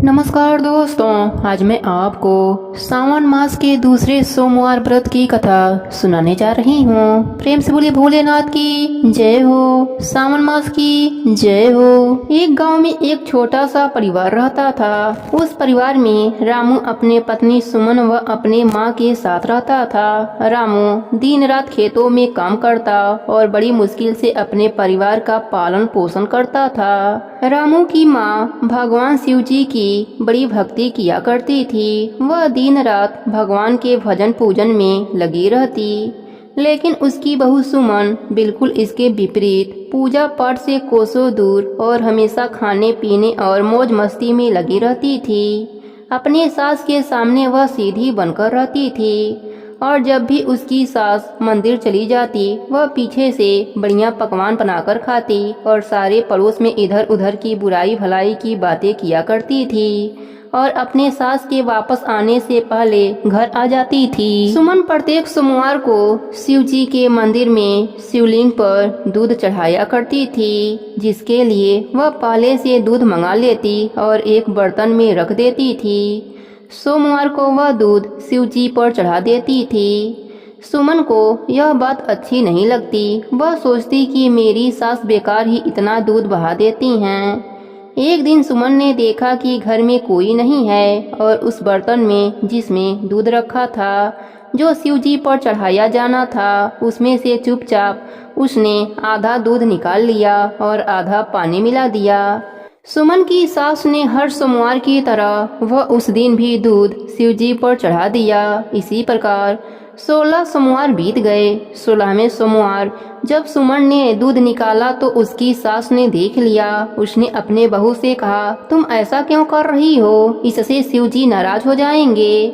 नमस्कार दोस्तों, आज मैं आपको सावन मास के दूसरे सोमवार व्रत की कथा सुनाने जा रही हूँ। प्रेम से बोलिए भोलेनाथ की जय हो, सावन मास की जय हो। एक गांव में एक छोटा सा परिवार रहता था। उस परिवार में रामू अपने पत्नी सुमन व अपने माँ के साथ रहता था। रामू दिन रात खेतों में काम करता और बड़ी मुश्किल से अपने परिवार का पालन पोषण करता था। रामू की माँ भगवान शिव जी की बड़ी भक्ति किया करती थी। वह दिन रात भगवान के भजन पूजन में लगी रहती, लेकिन उसकी बहू सुमन बिल्कुल इसके विपरीत पूजा पाठ से कोसों दूर और हमेशा खाने पीने और मौज मस्ती में लगी रहती थी। अपने सास के सामने वह सीधी बनकर रहती थी और जब भी उसकी सास मंदिर चली जाती वह पीछे से बढ़िया पकवान बनाकर खाती और सारे पड़ोस में इधर उधर की बुराई भलाई की बातें किया करती थी और अपने सास के वापस आने से पहले घर आ जाती थी। सुमन प्रत्येक सोमवार को शिव जी के मंदिर में शिवलिंग पर दूध चढ़ाया करती थी, जिसके लिए वह पहले से दूध मंगा लेती और एक बर्तन में रख देती थी। सोमवार को वह दूध शिव जी पर चढ़ा देती थी। सुमन को यह बात अच्छी नहीं लगती। वह सोचती कि मेरी सास बेकार ही इतना दूध बहा देती हैं। एक दिन सुमन ने देखा कि घर में कोई नहीं है और उस बर्तन में जिसमें दूध रखा था, जो शिव जी पर चढ़ाया जाना था, उसमें से चुपचाप उसने आधा दूध निकाल लिया और आधा पानी मिला दिया। सुमन की सास ने हर सोमवार की तरह वह उस दिन भी दूध शिव जी पर चढ़ा दिया। इसी प्रकार 16 सोमवार बीत गए। 16वें सोमवार जब सुमन ने दूध निकाला तो उसकी सास ने देख लिया। उसने अपने बहू से कहा, तुम ऐसा क्यों कर रही हो? इससे शिव जी नाराज हो जाएंगे।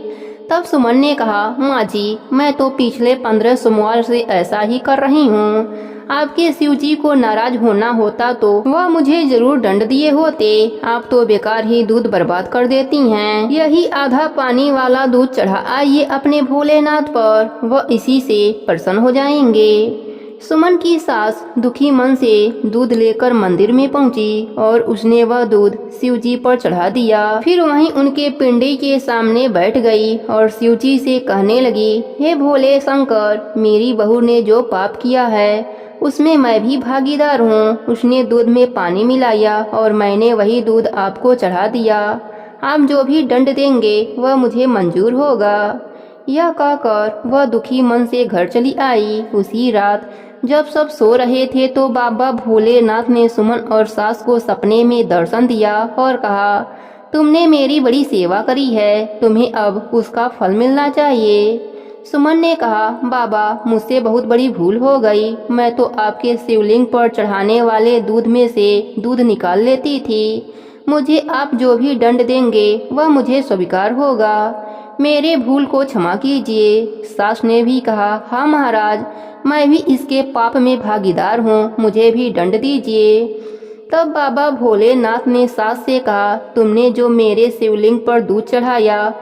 तब सुमन ने कहा, माँ जी, मैं तो पिछले 15 सोमवार से ऐसा ही कर रही हूँ। आपके शिव जी को नाराज होना होता तो वह मुझे जरूर दंड दिए होते। आप तो बेकार ही दूध बर्बाद कर देती हैं। यही आधा पानी वाला दूध चढ़ा आइए अपने भोलेनाथ पर, वह इसी से प्रसन्न हो जाएंगे। सुमन की सास दुखी मन से दूध लेकर मंदिर में पहुंची और उसने वह दूध शिव जी पर चढ़ा दिया। फिर वहीं उनके पिंडी के सामने बैठ गई और शिव जी से कहने लगी, हे भोले शंकर, मेरी बहू ने जो पाप किया है उसमें मैं भी भागीदार हूँ। उसने दूध में पानी मिलाया और मैंने वही दूध आपको चढ़ा दिया। आप जो भी दंड देंगे वह मुझे मंजूर होगा। यह कहकर वह दुखी मन से घर चली आई। उसी रात जब सब सो रहे थे तो बाबा भोलेनाथ ने सुमन और सास को सपने में दर्शन दिया और कहा, तुमने मेरी बड़ी सेवा करी है, तुम्हें अब उसका फल मिलना चाहिए। सुमन ने कहा, बाबा, मुझसे बहुत बड़ी भूल हो गई। मैं तो आपके शिवलिंग पर चढ़ाने वाले दूध में से दूध निकाल लेती थी। मुझे आप जो भी दंड देंगे वह मुझे स्वीकार होगा। मेरे भूल को क्षमा कीजिए। सास ने भी कहा, हाँ महाराज, मैं भी इसके पाप में भागीदार हूँ, मुझे भी दंड दीजिए। तब बाबा भोलेनाथ ने सास से कहा, तुमने जो मेरे शिवलिंग पर दूध चढ़ाया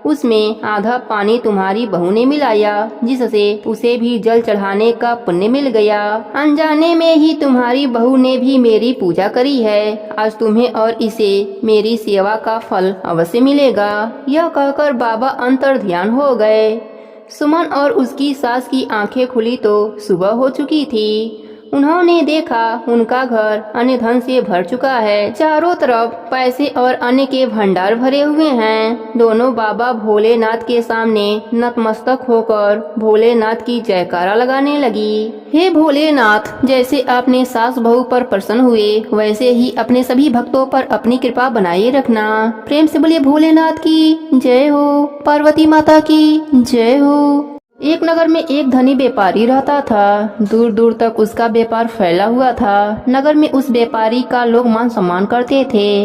उसमें आधा पानी तुम्हारी बहू ने मिलाया, जिससे उसे भी जल चढ़ाने का पुण्य मिल गया। अनजाने में ही तुम्हारी बहू ने भी मेरी पूजा करी है। आज तुम्हें और इसे मेरी सेवा का फल अवश्य मिलेगा। यह कहकर बाबा अंतर ध्यान हो गए। सुमन और उसकी सास की आंखें खुली तो सुबह हो चुकी थी। उन्होंने देखा उनका घर अन्य धन से भर चुका है। चारों तरफ पैसे और अन्य के भंडार भरे हुए हैं। दोनों बाबा भोलेनाथ के सामने नतमस्तक होकर भोलेनाथ की जयकारा लगाने लगी। हे भोलेनाथ, जैसे आपने सास बहू पर प्रसन्न हुए वैसे ही अपने सभी भक्तों पर अपनी कृपा बनाए रखना। प्रेम से बोलिए भोलेनाथ की जय हो, पार्वती माता की जय हो। एक नगर में एक धनी व्यापारी रहता था। दूर दूर तक उसका व्यापार फैला हुआ था। नगर में उस व्यापारी का लोग मान सम्मान करते थे।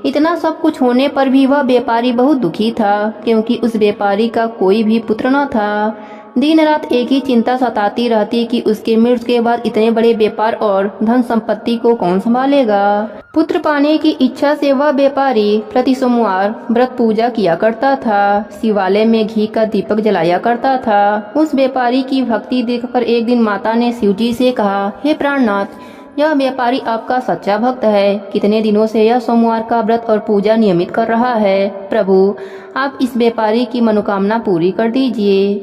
इतना सब कुछ होने पर भी वह व्यापारी बहुत दुखी था, क्योंकि उस व्यापारी का कोई भी पुत्र न था। दिन रात एक ही चिंता सताती रहती कि उसके मृत्यु के बाद इतने बड़े व्यापार और धन संपत्ति को कौन संभालेगा। पुत्र पाने की इच्छा से वह व्यापारी प्रति सोमवार व्रत पूजा किया करता था। शिवालय में घी का दीपक जलाया करता था। उस व्यापारी की भक्ति देखकर एक दिन माता ने शिव जी से कहा, हे प्राणनाथ, यह व्यापारी आपका सच्चा भक्त है। कितने दिनों से यह सोमवार का व्रत और पूजा नियमित कर रहा है। प्रभु, आप इस व्यापारी की मनोकामना पूरी कर दीजिए।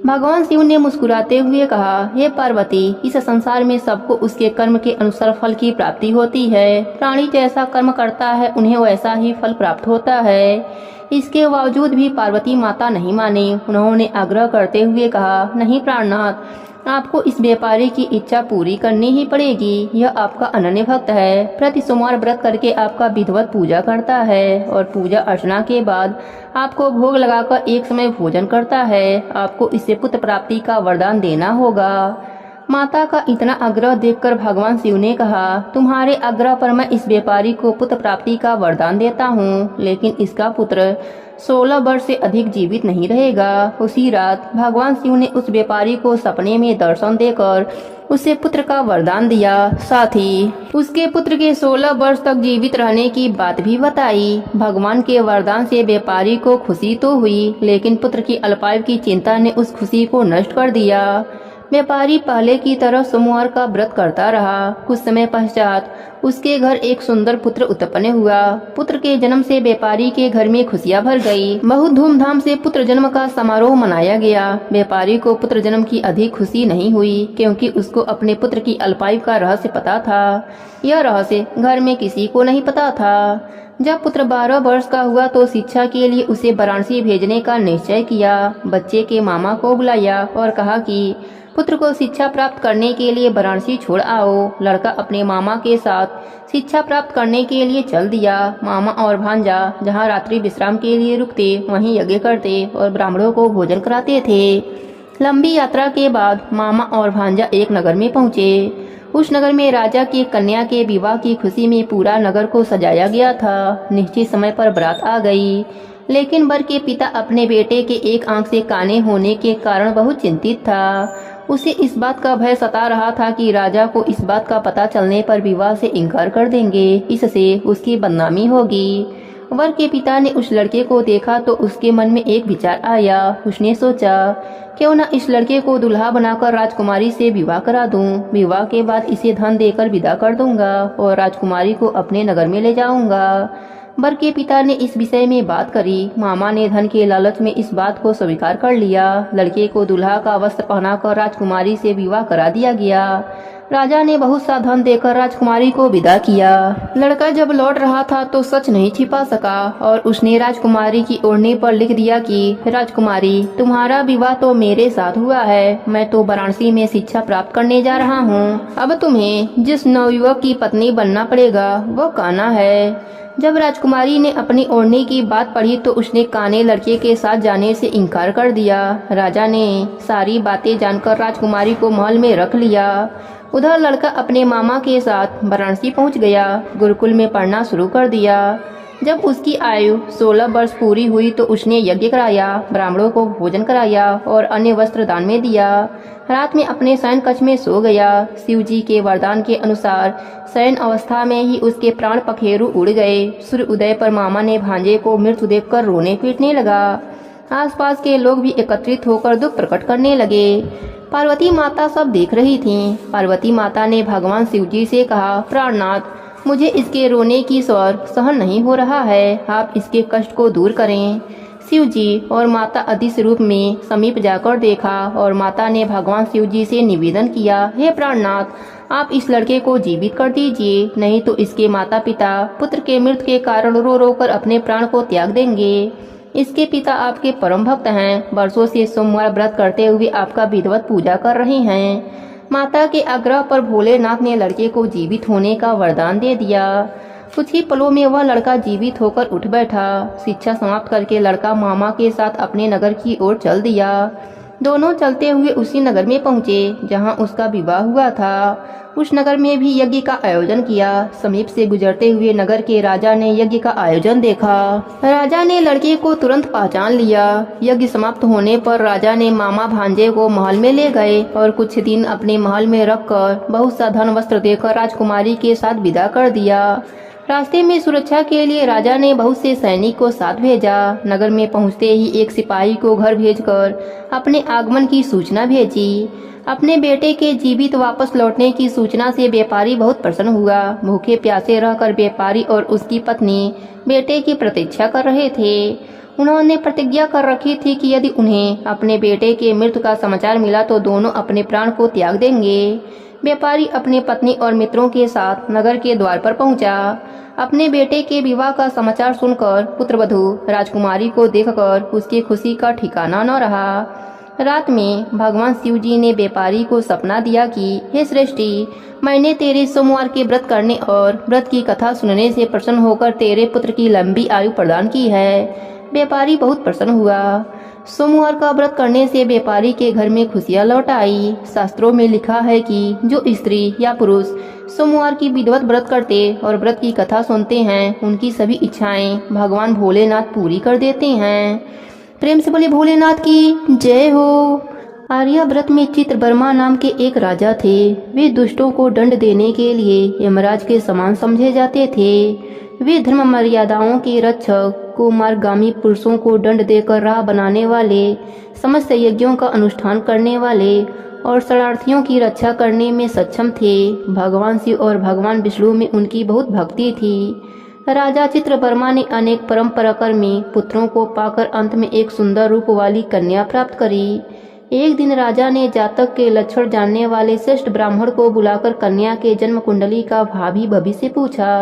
भगवान शिव ने मुस्कुराते हुए कहा, हे पार्वती, इस संसार में सबको उसके कर्म के अनुसार फल की प्राप्ति होती है। प्राणी जैसा कर्म करता है उन्हें वैसा ही फल प्राप्त होता है। इसके बावजूद भी पार्वती माता नहीं मानी। उन्होंने आग्रह करते हुए कहा, नहीं प्राणनाथ, आपको इस व्यापारी की इच्छा पूरी करनी ही पड़ेगी। यह आपका अनन्य भक्त है। प्रति सोमवार व्रत करके आपका विधिवत पूजा करता है और पूजा अर्चना के बाद आपको भोग लगाकर एक समय भोजन करता है। आपको इससे पुत्र प्राप्ति का वरदान देना होगा। माता का इतना आग्रह देखकर भगवान शिव ने कहा, तुम्हारे आग्रह पर मैं इस व्यापारी को पुत्र प्राप्ति का वरदान देता हूँ, लेकिन इसका पुत्र 16 वर्ष से अधिक जीवित नहीं रहेगा। उसी रात भगवान शिव ने उस व्यापारी को सपने में दर्शन देकर उसे पुत्र का वरदान दिया। साथ ही उसके पुत्र के 16 वर्ष तक जीवित रहने की बात भी बताई। भगवान के वरदान से व्यापारी को खुशी तो हुई, लेकिन पुत्र की अल्पायु की चिंता ने उस खुशी को नष्ट कर दिया। व्यापारी पहले की तरह सोमवार का व्रत करता रहा। कुछ समय पश्चात उसके घर एक सुंदर पुत्र उत्पन्न हुआ। पुत्र के जन्म से व्यापारी के घर में खुशियां भर गई। बहुत धूमधाम से पुत्र जन्म का समारोह मनाया गया। व्यापारी को पुत्र जन्म की अधिक खुशी नहीं हुई, क्योंकि उसको अपने पुत्र की अल्पायु का रहस्य पता था। यह रहस्य घर में किसी को नहीं पता था। जब पुत्र 12 वर्ष का हुआ तो शिक्षा के लिए उसे वाराणसी भेजने का निश्चय किया। बच्चे के मामा को बुलाया और कहा कि पुत्र को शिक्षा प्राप्त करने के लिए वाराणसी छोड़ आओ। लड़का अपने मामा के साथ शिक्षा प्राप्त करने के लिए चल दिया। मामा और भांजा जहाँ रात्रि विश्राम के लिए रुकते वहीं यज्ञ करते और ब्राह्मणों को भोजन कराते थे। लंबी यात्रा के बाद मामा और भांजा एक नगर में पहुँचे। उस नगर में राजा की कन्या के विवाह की खुशी में पूरा नगर को सजाया गया था। निश्चित समय पर बारात आ गई, लेकिन वर के पिता अपने बेटे के एक आंख से काने होने के कारण बहुत चिंतित था। उसे इस बात का भय सता रहा था कि राजा को इस बात का पता चलने पर विवाह से इनकार कर देंगे, इससे उसकी बदनामी होगी। वर के पिता ने उस लड़के को देखा तो उसके मन में एक विचार आया। उसने सोचा, क्यों न इस लड़के को दुल्हा बनाकर राजकुमारी से विवाह करा दूं। विवाह के बाद इसे धन देकर विदा कर दूंगा और राजकुमारी को अपने नगर में ले जाऊंगा। वर के पिता ने इस विषय में बात करी। मामा ने धन के लालच में इस बात को स्वीकार कर लिया। लड़के को दुल्हा का वस्त्र पहनाकर राजकुमारी से विवाह करा दिया गया। राजा ने बहुत सा धन देकर राजकुमारी को विदा किया। लड़का जब लौट रहा था तो सच नहीं छिपा सका और उसने राजकुमारी की ओढ़नी पर लिख दिया कि राजकुमारी, तुम्हारा विवाह तो मेरे साथ हुआ है। मैं तो वाराणसी में शिक्षा प्राप्त करने जा रहा हूँ। अब तुम्हें जिस नवयुवक की पत्नी बनना पड़ेगा वो कान्हा है। जब राजकुमारी ने अपनी ओढ़नी की बात पढ़ी तो उसने काने लड़के के साथ जाने से इनकार कर दिया। राजा ने सारी बातें जानकर राजकुमारी को महल में रख लिया। उधर लड़का अपने मामा के साथ वाराणसी पहुंच गया। गुरुकुल में पढ़ना शुरू कर दिया। जब उसकी आयु 16 वर्ष पूरी हुई तो उसने यज्ञ कराया, ब्राह्मणों को भोजन कराया और अन्य वस्त्र दान में दिया। रात में अपने शयन कक्ष में सो गया। शिव जी के वरदान के अनुसार शयन अवस्था में ही उसके प्राण पखेरु उड़ गए। सूर्य उदय पर मामा ने भांजे को मृत्यु देखकर रोने पीटने लगा। आसपास के लोग भी एकत्रित होकर दुख प्रकट करने लगे। पार्वती माता सब देख रही थीं। पार्वती माता ने भगवान शिव जी से कहा, प्राणनाथ, मुझे इसके रोने की स्वर सहन नहीं हो रहा है। आप इसके कष्ट को दूर करें। शिव जी और माता अदृश्य रूप में समीप जाकर देखा और माता ने भगवान शिव जी से निवेदन किया, हे प्राणनाथ, आप इस लड़के को जीवित कर दीजिए, नहीं तो इसके माता पिता पुत्र के मृत्यु के कारण रो रो कर अपने प्राण को त्याग देंगे। इसके पिता आपके परम भक्त हैं। वर्षों से सोमवार व्रत करते हुए आपका विधिवत पूजा कर रहे हैं। माता के आग्रह पर भोलेनाथ ने लड़के को जीवित होने का वरदान दे दिया। कुछ ही पलों में वह लड़का जीवित होकर उठ बैठा। शिक्षा समाप्त करके लड़का मामा के साथ अपने नगर की ओर चल दिया। दोनों चलते हुए उसी नगर में पहुँचे जहाँ उसका विवाह हुआ था। उस नगर में भी यज्ञ का आयोजन किया। समीप से गुजरते हुए नगर के राजा ने यज्ञ का आयोजन देखा। राजा ने लड़के को तुरंत पहचान लिया। यज्ञ समाप्त होने पर राजा ने मामा भांजे को महल में ले गए और कुछ दिन अपने महल में रखकर बहुत सा धन वस्त्र देकर राजकुमारी के साथ विदा कर दिया। रास्ते में सुरक्षा के लिए राजा ने बहुत से सैनिक को साथ भेजा। नगर में पहुंचते ही एक सिपाही को घर भेजकर अपने आगमन की सूचना भेजी। अपने बेटे के जीवित वापस लौटने की सूचना से व्यापारी बहुत प्रसन्न हुआ। भूखे प्यासे रहकर व्यापारी और उसकी पत्नी बेटे की प्रतीक्षा कर रहे थे। उन्होंने प्रतिज्ञा कर रखी थी कि यदि उन्हें अपने बेटे के मृत्यु का समाचार मिला तो दोनों अपने प्राण को त्याग देंगे। व्यापारी अपनी पत्नी और मित्रों के साथ नगर के द्वार पर पहुंचा। अपने बेटे के विवाह का समाचार सुनकर पुत्रवधू राजकुमारी को देखकर उसकी खुशी का ठिकाना न रहा। रात में भगवान शिव जी ने व्यापारी को सपना दिया कि हे सृष्टि, मैंने तेरे सोमवार के व्रत करने और व्रत की कथा सुनने से प्रसन्न होकर तेरे पुत्र की लंबी आयु प्रदान की है। व्यापारी बहुत प्रसन्न हुआ। सोमवार का व्रत करने से व्यापारी के घर में खुशियां लौट आई। शास्त्रों में लिखा है कि जो स्त्री या पुरुष सोमवार की विधिवत व्रत करते और व्रत की कथा सुनते हैं, उनकी सभी इच्छाएं भगवान भोलेनाथ पूरी कर देते हैं। प्रेम से बोले भोलेनाथ की जय हो। आर्याव्रत में चित्रवर्मा नाम के एक राजा थे। वे दुष्टों को दंड देने के लिए यमराज के समान समझे जाते थे। वे धर्म मर्यादाओं के रक्षक, कुमार्गामी पुरुषों को दंड देकर राह बनाने वाले, समस्त यज्ञों का अनुष्ठान करने वाले और शरणार्थियों की रक्षा करने में सक्षम थे। भगवान शिव और भगवान विष्णु में उनकी बहुत भक्ति थी। राजा चित्रवर्मा ने अनेक परम पराक्रमी पुत्रों को पाकर अंत में एक सुंदर रूप वाली कन्या प्राप्त करी। एक दिन राजा ने जातक के लक्षण जानने वाले श्रेष्ठ ब्राह्मण को बुलाकर कन्या के जन्म कुंडली का भावी भविष्य पूछा।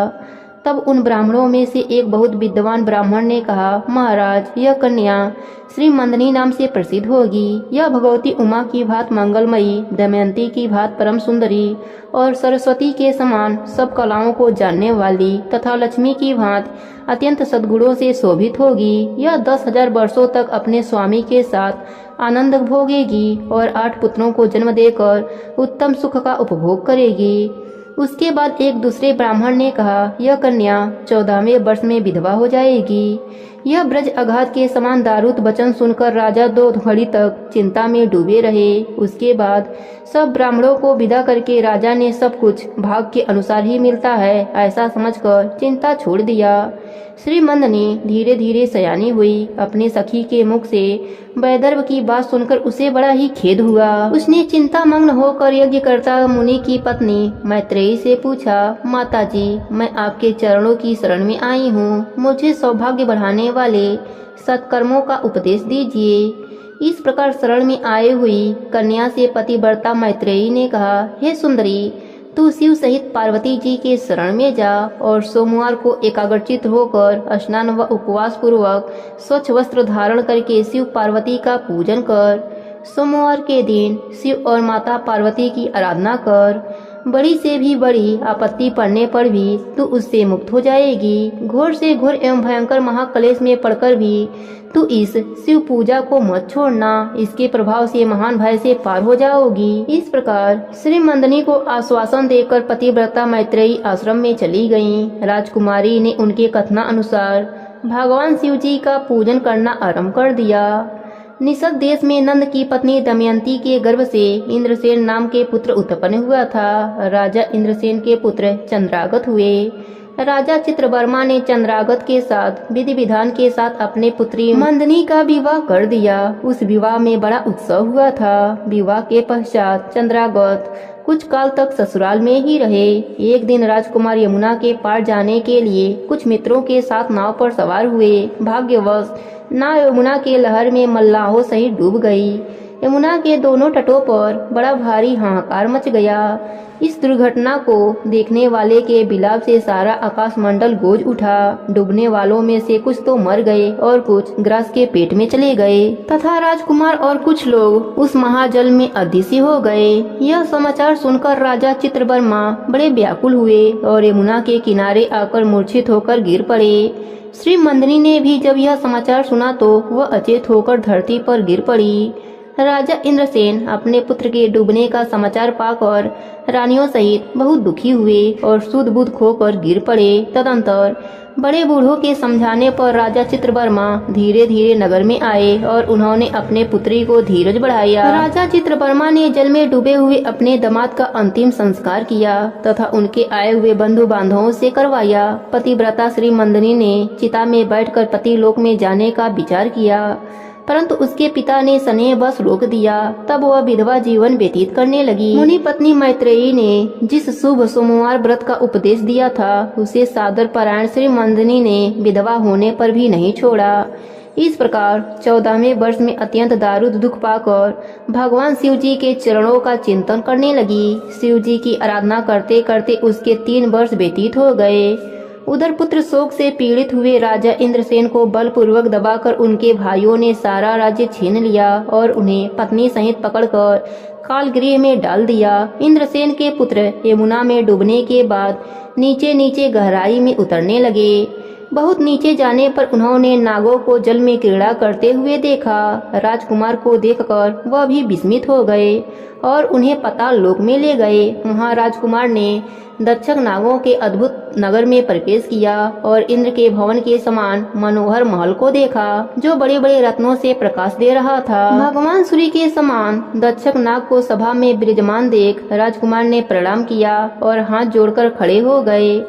तब उन ब्राह्मणों में से एक बहुत विद्वान ब्राह्मण ने कहा, महाराज, यह कन्या श्री मंदनी नाम से प्रसिद्ध होगी। यह भगवती उमा की भांति मंगलमयी, दमयंती की भांति परम सुंदरी और सरस्वती के समान सब कलाओं को जानने वाली तथा लक्ष्मी की भांति अत्यंत सद्गुणों से शोभित होगी। यह 10,000 वर्षों तक अपने स्वामी के साथ आनंद भोगेगी और 8 पुत्रों को जन्म देकर उत्तम सुख का उपभोग करेगी। उसके बाद एक दूसरे ब्राह्मण ने कहा, यह कन्या 14वें वर्ष में विधवा हो जाएगी। यह ब्रज अघात के समान दारुत वचन सुनकर राजा 2 घड़ी तक चिंता में डूबे रहे। उसके बाद सब ब्राह्मणों को विदा करके राजा ने सब कुछ भाग के अनुसार ही मिलता है ऐसा समझकर चिंता छोड़ दिया। श्री मंदनी धीरे धीरे सयानी हुई। अपने सखी के मुख से वैदर्भ की बात सुनकर उसे बड़ा ही खेद हुआ। उसने चिंता मग्न होकर यज्ञकर्ता मुनि की पत्नी मैत्रेयी से पूछा, माता जी, मैं आपके चरणों की शरण में आई हूँ। मुझे सौभाग्य बढ़ाने वाले सत्कर्मों का उपदेश दीजिए। इस प्रकार शरण में आए हुई कन्या से पतिव्रता मैत्रेयी ने कहा, हे सुंदरी, तू शिव सहित पार्वती जी के शरण में जा और सोमवार को एकाग्रचित होकर स्नान व उपवास पूर्वक स्वच्छ वस्त्र धारण करके शिव पार्वती का पूजन कर। सोमवार के दिन शिव और माता पार्वती की आराधना कर। बड़ी से भी बड़ी आपत्ति पड़ने पर भी तू उससे मुक्त हो जाएगी। घोर से घोर एवं भयंकर महाक्लेश में पड़कर भी तू इस शिव पूजा को मत छोड़ना। इसके प्रभाव से महान भय से पार हो जाओगी। इस प्रकार श्री मंदनी को आश्वासन देकर पतिव्रता मैत्रेयी आश्रम में चली गईं। राजकुमारी ने उनके कथना अनुसार भगवान शिव जी का पूजन करना आरंभ कर दिया। निषद देश में नंद की पत्नी दमयंती के गर्भ से इंद्रसेन नाम के पुत्र उत्पन्न हुआ था। राजा इंद्रसेन के पुत्र चंद्रागत हुए। राजा चित्रवर्मा ने चंद्रागत के साथ विधि विधान के साथ अपने पुत्री मंदनी का विवाह कर दिया। उस विवाह में बड़ा उत्सव हुआ था। विवाह के पश्चात चंद्रागत कुछ काल तक ससुराल में ही रहे। एक दिन राजकुमार यमुना के पार जाने के लिए कुछ मित्रों के साथ नाव पर सवार हुए। भाग्यवश नाव यमुना के लहर में मल्लाहों सहित डूब गई। यमुना के दोनों तटों पर बड़ा भारी हाहाकार मच गया। इस दुर्घटना को देखने वाले के विलाप से सारा आकाशमंडल गूंज उठा। डूबने वालों में से कुछ तो मर गए और कुछ ग्रास के पेट में चले गए तथा राजकुमार और कुछ लोग उस महाजल में अदृश्य हो गए। यह समाचार सुनकर राजा चित्रवर्मा बड़े व्याकुल हुए और यमुना के किनारे आकर मूर्छित होकर गिर पड़े। श्री मंदनी ने भी जब यह समाचार सुना तो वह अचेत होकर धरती पर गिर पड़ी। राजा इंद्रसेन अपने पुत्र के डूबने का समाचार पाकर रानियों सहित बहुत दुखी हुए और सुध बुध खोकर गिर पड़े। तदंतर बड़े बूढ़ों के समझाने पर राजा चित्रवर्मा धीरे धीरे नगर में आए और उन्होंने अपने पुत्री को धीरज बढ़ाया। राजा चित्रवर्मा ने जल में डूबे हुए अपने दामाद का अंतिम संस्कार किया तथा उनके आए हुए बंधु बांधवों से करवाया। पतिव्रता श्री मंदिनी ने चिता में बैठकर पति लोक में जाने का विचार किया, परंतु उसके पिता ने स्नेह बस रोक दिया। तब वह विधवा जीवन व्यतीत करने लगी। मुनि पत्नी मैत्रेयी ने जिस शुभ सोमवार व्रत का उपदेश दिया था उसे सादर पारायण श्री मंदिनी ने विधवा होने पर भी नहीं छोड़ा। इस प्रकार 14वें वर्ष में अत्यंत दारुद दुख पाकर भगवान शिव जी के चरणों का चिंतन करने लगी। शिव जी की आराधना करते करते उसके 3 वर्ष व्यतीत हो गए। उधर पुत्र शोक से पीड़ित हुए राजा इंद्रसेन को बलपूर्वक दबाकर उनके भाइयों ने सारा राज्य छीन लिया और उन्हें पत्नी सहित पकड़कर कालगृह में डाल दिया। इंद्रसेन के पुत्र यमुना में डूबने के बाद नीचे नीचे गहराई में उतरने लगे। बहुत नीचे जाने पर उन्होंने नागों को जल में क्रीड़ा करते हुए देखा। राजकुमार को देखकर वह भी विस्मित हो गए और उन्हें पाताल लोक में ले गए। वहाँ राजकुमार ने दक्षक नागों के अद्भुत नगर में प्रवेश किया और इंद्र के भवन के समान मनोहर महल को देखा जो बड़े बड़े रत्नों से प्रकाश दे रहा था। भगवान सूर्य के समान दक्षक नाग को सभा में विराजमान देख राजकुमार ने प्रणाम किया और हाथ जोड़कर खड़े हो गए।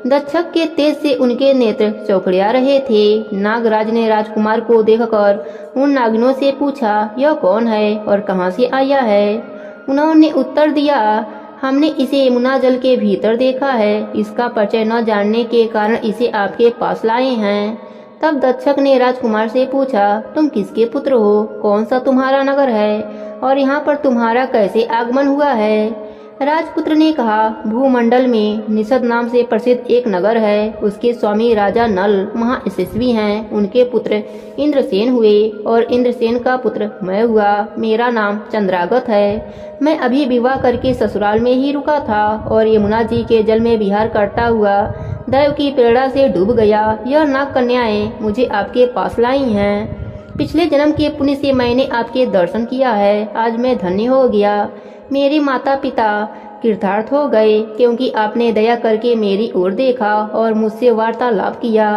दक्षक के तेज से उनके नेत्र चौकड़िया रहे थे। नागराज ने राजकुमार को देखकर उन नागिनों से पूछा, यह कौन है और कहां से आया है? उन्होंने उत्तर दिया, हमने इसे यमुना जल के भीतर देखा है। इसका परिचय न जानने के कारण इसे आपके पास लाए हैं। तब दक्षक ने राजकुमार से पूछा, तुम किसके पुत्र हो? कौन सा तुम्हारा नगर है और यहाँ पर तुम्हारा कैसे आगमन हुआ है? राजपुत्र ने कहा, भूमंडल में निषद नाम से प्रसिद्ध एक नगर है। उसके स्वामी राजा नल महायशस्वी हैं। उनके पुत्र इंद्रसेन हुए और इंद्रसेन का पुत्र मैं हुआ। मेरा नाम चंद्रागत है। मैं अभी विवाह करके ससुराल में ही रुका था और यमुना जी के जल में विहार करता हुआ दैव की प्रेरणा से डूब गया। यह नाग कन्याएं मुझे आपके पास लाई हैं। पिछले जन्म के पुण्य से मैंने आपके दर्शन किया है। आज मैं धन्य हो गया। मेरे माता पिता कृतार्थ हो गए क्योंकि आपने दया करके मेरी ओर देखा और मुझसे वार्तालाप किया।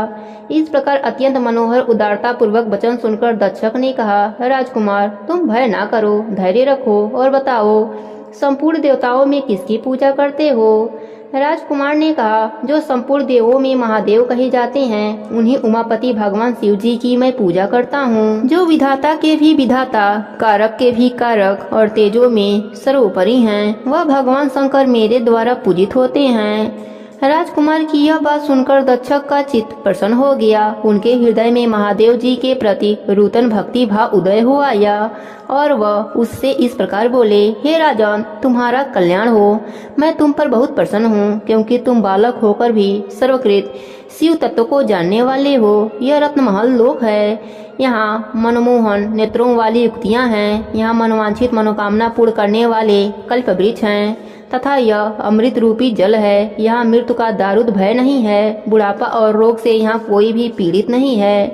इस प्रकार अत्यंत मनोहर उदारता पूर्वक वचन सुनकर दक्षक ने कहा, राजकुमार तुम भय ना करो, धैर्य रखो और बताओ संपूर्ण देवताओं में किसकी पूजा करते हो? राजकुमार ने कहा, जो संपूर्ण देवों में महादेव कहे जाते हैं उन्हीं उमापति भगवान शिव जी की मैं पूजा करता हूँ, जो विधाता के भी विधाता, कारक के भी कारक और तेजों में सर्वोपरि हैं। वह भगवान शंकर मेरे द्वारा पूजित होते हैं। राजकुमार की यह बात सुनकर दक्षक का चित्त प्रसन्न हो गया। उनके हृदय में महादेव जी के प्रति नूतन भक्ति भाव उदय हो आया और वह उससे इस प्रकार बोले, हे राजन, तुम्हारा कल्याण हो। मैं तुम पर बहुत प्रसन्न हूँ क्योंकि तुम बालक होकर भी सर्वकृत शिव तत्व को जानने वाले हो। यह रत्नमहल लोक है। यहाँ मनमोहन नेत्रों वाली युक्तियाँ हैं। यहाँ मनोवांछित मनोकामना पूर्ण करने वाले कल्प वृक्ष हैं तथा यह अमृत रूपी जल है। यहाँ मृत्यु का दारुद भय नहीं है। बुढ़ापा और रोग से यहाँ कोई भी पीड़ित नहीं है।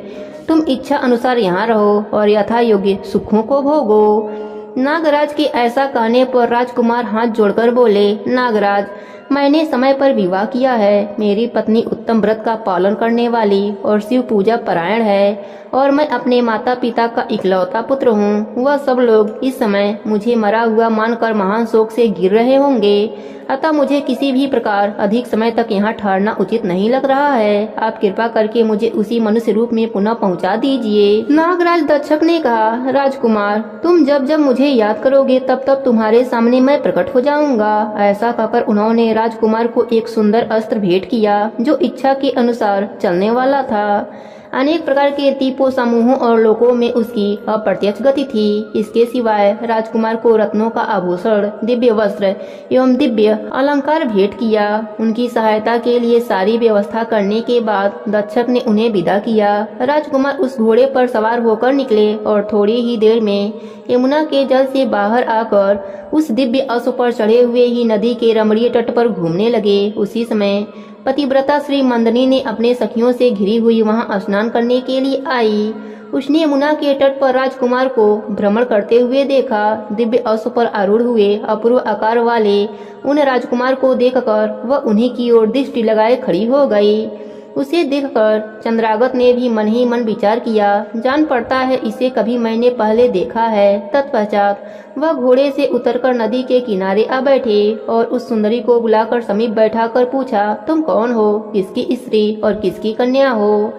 तुम इच्छा अनुसार यहाँ रहो और यथा योग्य सुखों को भोगो। नागराज के ऐसा कहने पर राजकुमार हाथ जोड़कर बोले, नागराज, मैंने समय पर विवाह किया है। मेरी पत्नी उत्तम व्रत का पालन करने वाली और शिव पूजा परायण है और मैं अपने माता पिता का इकलौता पुत्र हूँ। वह सब लोग इस समय मुझे मरा हुआ मानकर महान शोक से गिर रहे होंगे, अतः मुझे किसी भी प्रकार अधिक समय तक यहाँ ठहरना उचित नहीं लग रहा है। आप कृपा करके मुझे उसी मनुष्य रूप में पुनः पहुँचा दीजिए। नागराज दक्षक ने कहा, राजकुमार, तुम जब जब मुझे याद करोगे तब तब तुम्हारे सामने मैं प्रकट हो जाऊंगा। ऐसा कहकर उन्होंने राजकुमार को एक सुंदर अस्त्र भेंट किया जो इच्छा के अनुसार चलने वाला था। अनेक प्रकार के दीपों समूहों और लोकों में उसकी अप्रत्यक्ष गति थी। इसके सिवाय राजकुमार को रत्नों का आभूषण, दिव्य वस्त्र एवं दिव्य अलंकार भेंट किया। उनकी सहायता के लिए सारी व्यवस्था करने के बाद दक्षक ने उन्हें विदा किया। राजकुमार उस घोड़े पर सवार होकर निकले और थोड़ी ही देर में यमुना के जल से बाहर आकर उस दिव्य अश्व पर चढ़े हुए ही नदी के रमणीय तट पर घूमने लगे। उसी समय पतिव्रता श्री मंदिनी ने अपने सखियों से घिरी हुई वहां स्नान करने के लिए आई। उसने यमुना के तट पर राजकुमार को भ्रमण करते हुए देखा। दिव्य अश्व पर आरूढ़ हुए अपूर्व आकार वाले उन राजकुमार को देखकर वह उन्हीं की ओर दृष्टि लगाए खड़ी हो गई। उसे देखकर चंद्रागत ने भी मन ही मन विचार किया, जान पड़ता है इसे कभी मैंने पहले देखा है। तत्पश्चात वह घोड़े से उतरकर नदी के किनारे आ बैठे और उस सुंदरी को बुलाकर समीप बैठाकर पूछा, तुम कौन हो, किसकी स्त्री और किसकी कन्या हो?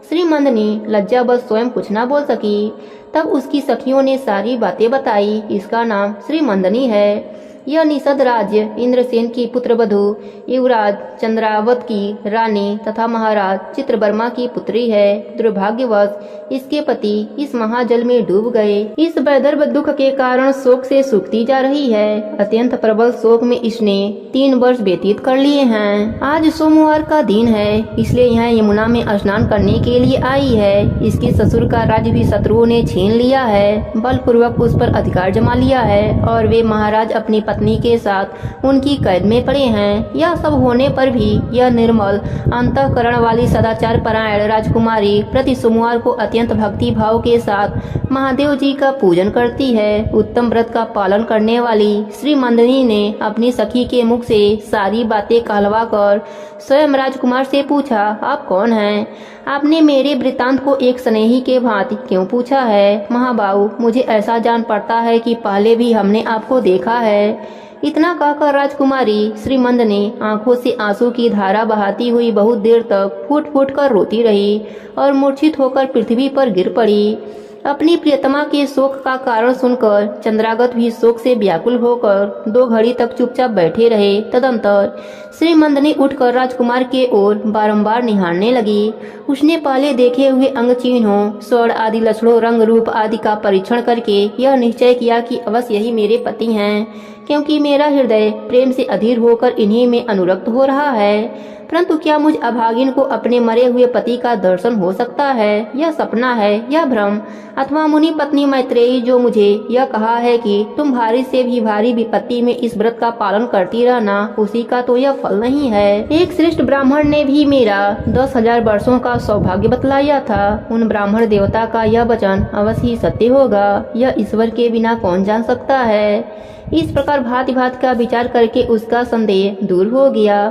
श्रीमंदनी लज्जावश स्वयं कुछ न बोल सकी। तब उसकी सखियों ने सारी बातें बताई। इसका नाम श्रीमंदनी है। यह निषद राज्य इंद्रसेन की पुत्रवधू युवराज चंद्रावत की रानी तथा महाराज चित्रवर्मा की पुत्री है। दुर्भाग्यवश इसके पति इस महाजल में डूब गए। इस वैदर्भ दुख के कारण शोक से सूखती जा रही है। अत्यंत प्रबल शोक में इसने 3 वर्ष व्यतीत कर लिए हैं। आज सोमवार का दिन है, इसलिए यहाँ यमुना में स्नान करने के लिए आई है। इसके ससुर का राज्य भी शत्रुओं ने छीन लिया है, बलपूर्वक उस पर अधिकार जमा लिया है और वे महाराज अपनी पत्नी के साथ उनकी कैद में पड़े हैं। यह सब होने पर भी यह निर्मल अंतःकरण वाली सदाचार परायण राजकुमारी प्रति सोमवार को अत्यंत भक्ति भाव के साथ महादेव जी का पूजन करती है। उत्तम व्रत का पालन करने वाली श्रीमंदनी ने अपनी सखी के मुख से सारी बातें कहलवा कर स्वयं राजकुमार से पूछा, आप कौन हैं? आपने मेरे वृत्तांत को एक स्नेही के भांति क्यों पूछा है? महाबाहु, मुझे ऐसा जान पड़ता है कि पहले भी हमने आपको देखा है। इतना कहकर राजकुमारी श्रीमंद ने आंखों से आंसू की धारा बहाती हुई बहुत देर तक फूट फूट कर रोती रही और मूर्छित होकर पृथ्वी पर गिर पड़ी। अपनी प्रियतमा के शोक का कारण सुनकर चंद्रागत भी शोक से व्याकुल होकर 2 घड़ी तक चुपचाप बैठे रहे। तदंतर श्रीमंदनी उठकर राजकुमार के ओर बारंबार निहारने लगी। उसने पहले देखे हुए अंग चिन्हों, स्वर्ण आदि लक्षणों, रंग रूप आदि का परीक्षण करके यह निश्चय किया कि अवश्य यही मेरे पति हैं, क्योंकि मेरा हृदय प्रेम से अधीर होकर इन्हीं में अनुरक्त हो रहा है। परंतु क्या मुझ अभागिन को अपने मरे हुए पति का दर्शन हो सकता है? यह सपना है, यह भ्रम, अथवा मुनि पत्नी मैत्रेयी जो मुझे यह कहा है कि तुम भारी से भी भारी विपत्ति में इस व्रत का पालन करती रहना, उसी का तो यह फल नहीं है। एक श्रेष्ठ ब्राह्मण ने भी मेरा 10,000 वर्षों का सौभाग्य बतलाया था। उन ब्राह्मण देवता का यह वचन अवश्य ही सत्य होगा। यह ईश्वर के बिना कौन जान सकता है? इस प्रकार भांति भांति का विचार करके उसका संदेह दूर हो गया।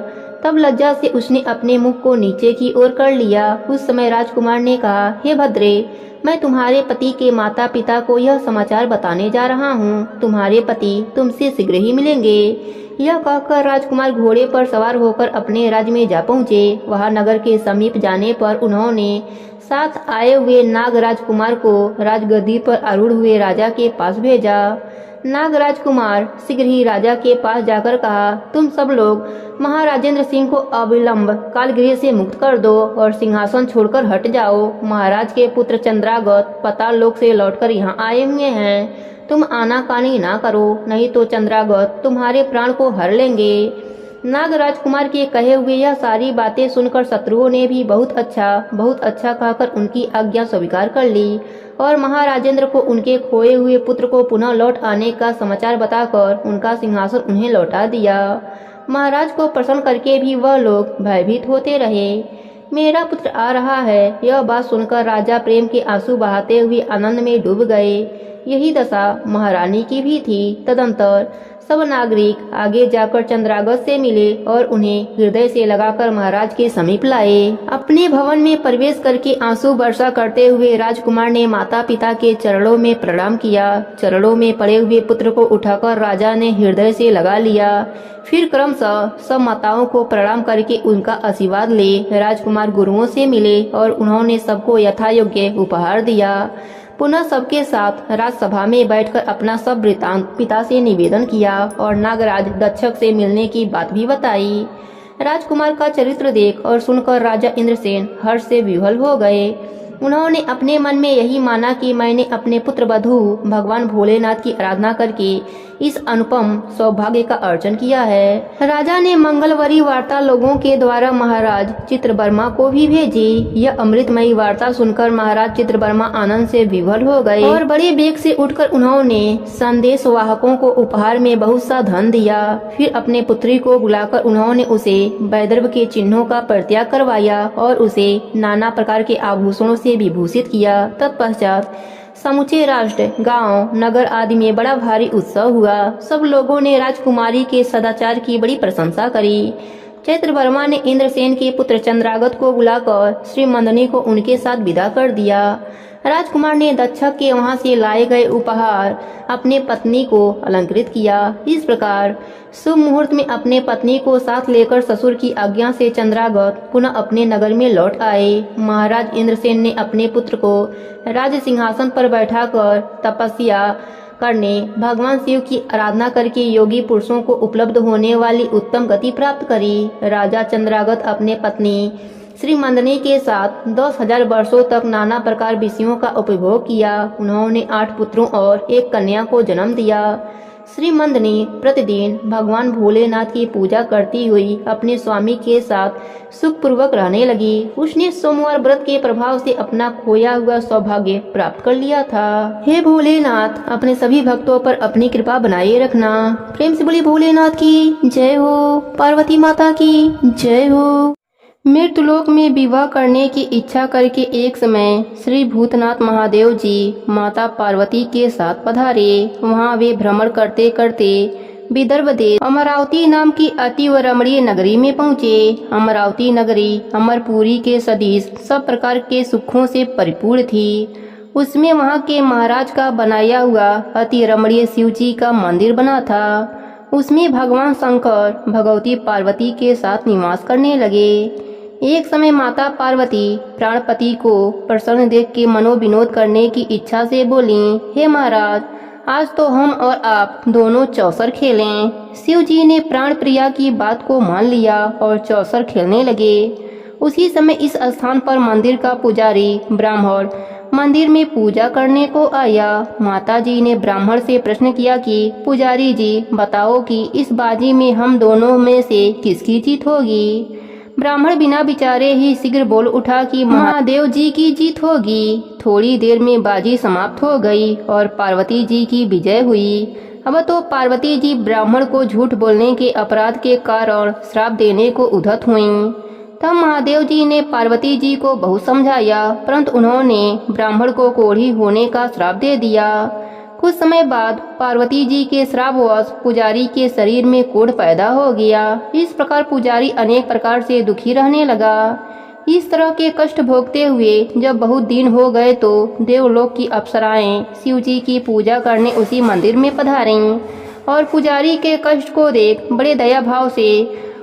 तब लज्जा से उसने अपने मुख को नीचे की ओर कर लिया। उस समय राजकुमार ने कहा, हे भद्रे, मैं तुम्हारे पति के माता पिता को यह समाचार बताने जा रहा हूँ। तुम्हारे पति तुमसे शीघ्र ही मिलेंगे। यह कहकर राजकुमार घोड़े पर सवार होकर अपने राज्य में जा पहुँचे। वहाँ नगर के समीप जाने पर उन्होंने साथ आए हुए नाग राजकुमार को राजगद्दी पर आरूढ़ हुए राजा के पास भेजा। नाग राजकुमार शीघ्र ही राजा के पास जाकर कहा, तुम सब लोग महाराजेंद्र सिंह को अविलंब कालगृह से मुक्त कर दो और सिंहासन छोड़कर हट जाओ। महाराज के पुत्र चंद्रागत पाताल लोक से लौटकर यहाँ आए हुए हैं। तुम आनाकानी ना करो, नहीं तो चंद्रागत तुम्हारे प्राण को हर लेंगे। नाग राजकुमार के कहे हुए यह सारी बातें सुनकर शत्रुओं ने भी बहुत अच्छा कहकर उनकी आज्ञा स्वीकार कर ली और महाराजेंद्र को उनके खोए हुए पुत्र को पुनः लौट आने का समाचार बताकर उनका सिंहासन उन्हें लौटा दिया। महाराज को प्रसन्न करके भी वह लोग भयभीत होते रहे। मेरा पुत्र आ रहा है, यह बात सुनकर राजा प्रेम के आंसू बहाते हुए आनंद में डूब गए। यही दशा महारानी की भी थी। तदंतर सब नागरिक आगे जाकर चंद्रागत से मिले और उन्हें हृदय से लगाकर महाराज के समीप लाए। अपने भवन में प्रवेश करके आंसू वर्षा करते हुए राजकुमार ने माता पिता के चरणों में प्रणाम किया। चरणों में पड़े हुए पुत्र को उठाकर राजा ने हृदय से लगा लिया। फिर क्रमशः सब माताओं को प्रणाम करके उनका आशीर्वाद ले राजकुमार गुरुओं से मिले और उन्होंने सबको यथायोग्य उपहार दिया। पुनः सबके साथ राजसभा में बैठकर अपना सब वृतांत पिता से निवेदन किया और नागराज दक्षक से मिलने की बात भी बताई। राजकुमार का चरित्र देख और सुनकर राजा इंद्रसेन हर्ष से विह्वल हो गए। उन्होंने अपने मन में यही माना कि मैंने अपने पुत्र वधू भगवान भोलेनाथ की आराधना करके इस अनुपम सौभाग्य का अर्जन किया है। राजा ने मंगलवरी वार्ता लोगों के द्वारा महाराज चित्रवर्मा को भी भेजी। यह अमृतमयी वार्ता सुनकर महाराज चित्रवर्मा आनंद से विह्वल हो गए और बड़े बेग से उठकर उन्होंने संदेश वाहकों को उपहार में बहुत सा धन दिया। फिर अपने पुत्री को बुलाकर उन्होंने उसे वैदर्भ के चिन्हों का परित्याग करवाया और उसे नाना प्रकार के आभूषणों से से विभूषित किया। तत्पश्चात समूचे राष्ट्र, गांव, नगर आदि में बड़ा भारी उत्सव हुआ। सब लोगों ने राजकुमारी के सदाचार की बड़ी प्रशंसा करी। चैत्रवर्मा ने इंद्रसेन के पुत्र चंद्रागत को बुलाकर श्री मंदनी को उनके साथ विदा कर दिया। राजकुमार ने दक्षक के वहां से लाए गए उपहार अपने पत्नी को अलंकृत किया। इस प्रकार शुभ मुहूर्त में अपने पत्नी को साथ लेकर ससुर की आज्ञा से चंद्रागत पुनः अपने नगर में लौट आए। महाराज इंद्रसेन ने अपने पुत्र को राज सिंहासन पर बैठाकर तपस्या करने, भगवान शिव की आराधना करके योगी पुरुषों को उपलब्ध होने वाली उत्तम गति प्राप्त करी। राजा चंद्रागत अपने पत्नी श्री मंदनी के साथ 10,000 वर्षों तक नाना प्रकार विषयों का उपभोग किया। उन्होंने 8 पुत्रों और 1 कन्या को जन्म दिया। श्री मंदनी प्रतिदिन भगवान भोलेनाथ की पूजा करती हुई अपने स्वामी के साथ सुखपूर्वक रहने लगी। उसने सोमवार व्रत के प्रभाव से अपना खोया हुआ सौभाग्य प्राप्त कर लिया था। हे भोलेनाथ, अपने सभी भक्तों पर अपनी कृपा बनाए रखना। प्रेम से बोली भोलेनाथ की जय हो, पार्वती माता की जय हो। मृत्युलोक में विवाह करने की इच्छा करके एक समय श्री भूतनाथ महादेव जी माता पार्वती के साथ पधारे। वहां वे भ्रमण करते करते विदर्भ देश अमरावती नाम की अति रमणीय नगरी में पहुँचे। अमरावती नगरी अमरपुरी के सदृश सब प्रकार के सुखों से परिपूर्ण थी। उसमें वहां के महाराज का बनाया हुआ अति रमणीय शिव जी का मंदिर बना था। उसमें भगवान शंकर भगवती पार्वती के साथ निवास करने लगे। एक समय माता पार्वती प्राणपति को प्रसन्न देख के मनोविनोद करने की इच्छा से बोली, हे महाराज, आज तो हम और आप दोनों चौसर खेलें। शिव जी ने प्राण प्रिया की बात को मान लिया और चौसर खेलने लगे। उसी समय इस स्थान पर मंदिर का पुजारी ब्राह्मण मंदिर में पूजा करने को आया। माता जी ने ब्राह्मण से प्रश्न किया कि पुजारी जी बताओ कि इस बाजी में हम दोनों में से किसकी जीत होगी। ब्राह्मण बिना विचारे ही शीघ्र बोल उठा कि महादेव जी की जीत होगी। थोड़ी देर में बाजी समाप्त हो गई और पार्वती जी की विजय हुई। अब तो पार्वती जी ब्राह्मण को झूठ बोलने के अपराध के कारण श्राप देने को उद्यत हुईं। तब महादेव जी ने पार्वती जी को बहुत समझाया, परंतु उन्होंने ब्राह्मण को कोढ़ी होने का श्राप दे दिया। कुछ समय बाद पार्वती जी के श्रापवश पुजारी के शरीर में कोढ़ पैदा हो गया। इस प्रकार पुजारी अनेक प्रकार से दुखी रहने लगा। इस तरह के कष्ट भोगते हुए जब बहुत दिन हो गए तो देवलोक की अप्सराएं शिव जी की पूजा करने उसी मंदिर में पधारीं और पुजारी के कष्ट को देख बड़े दया भाव से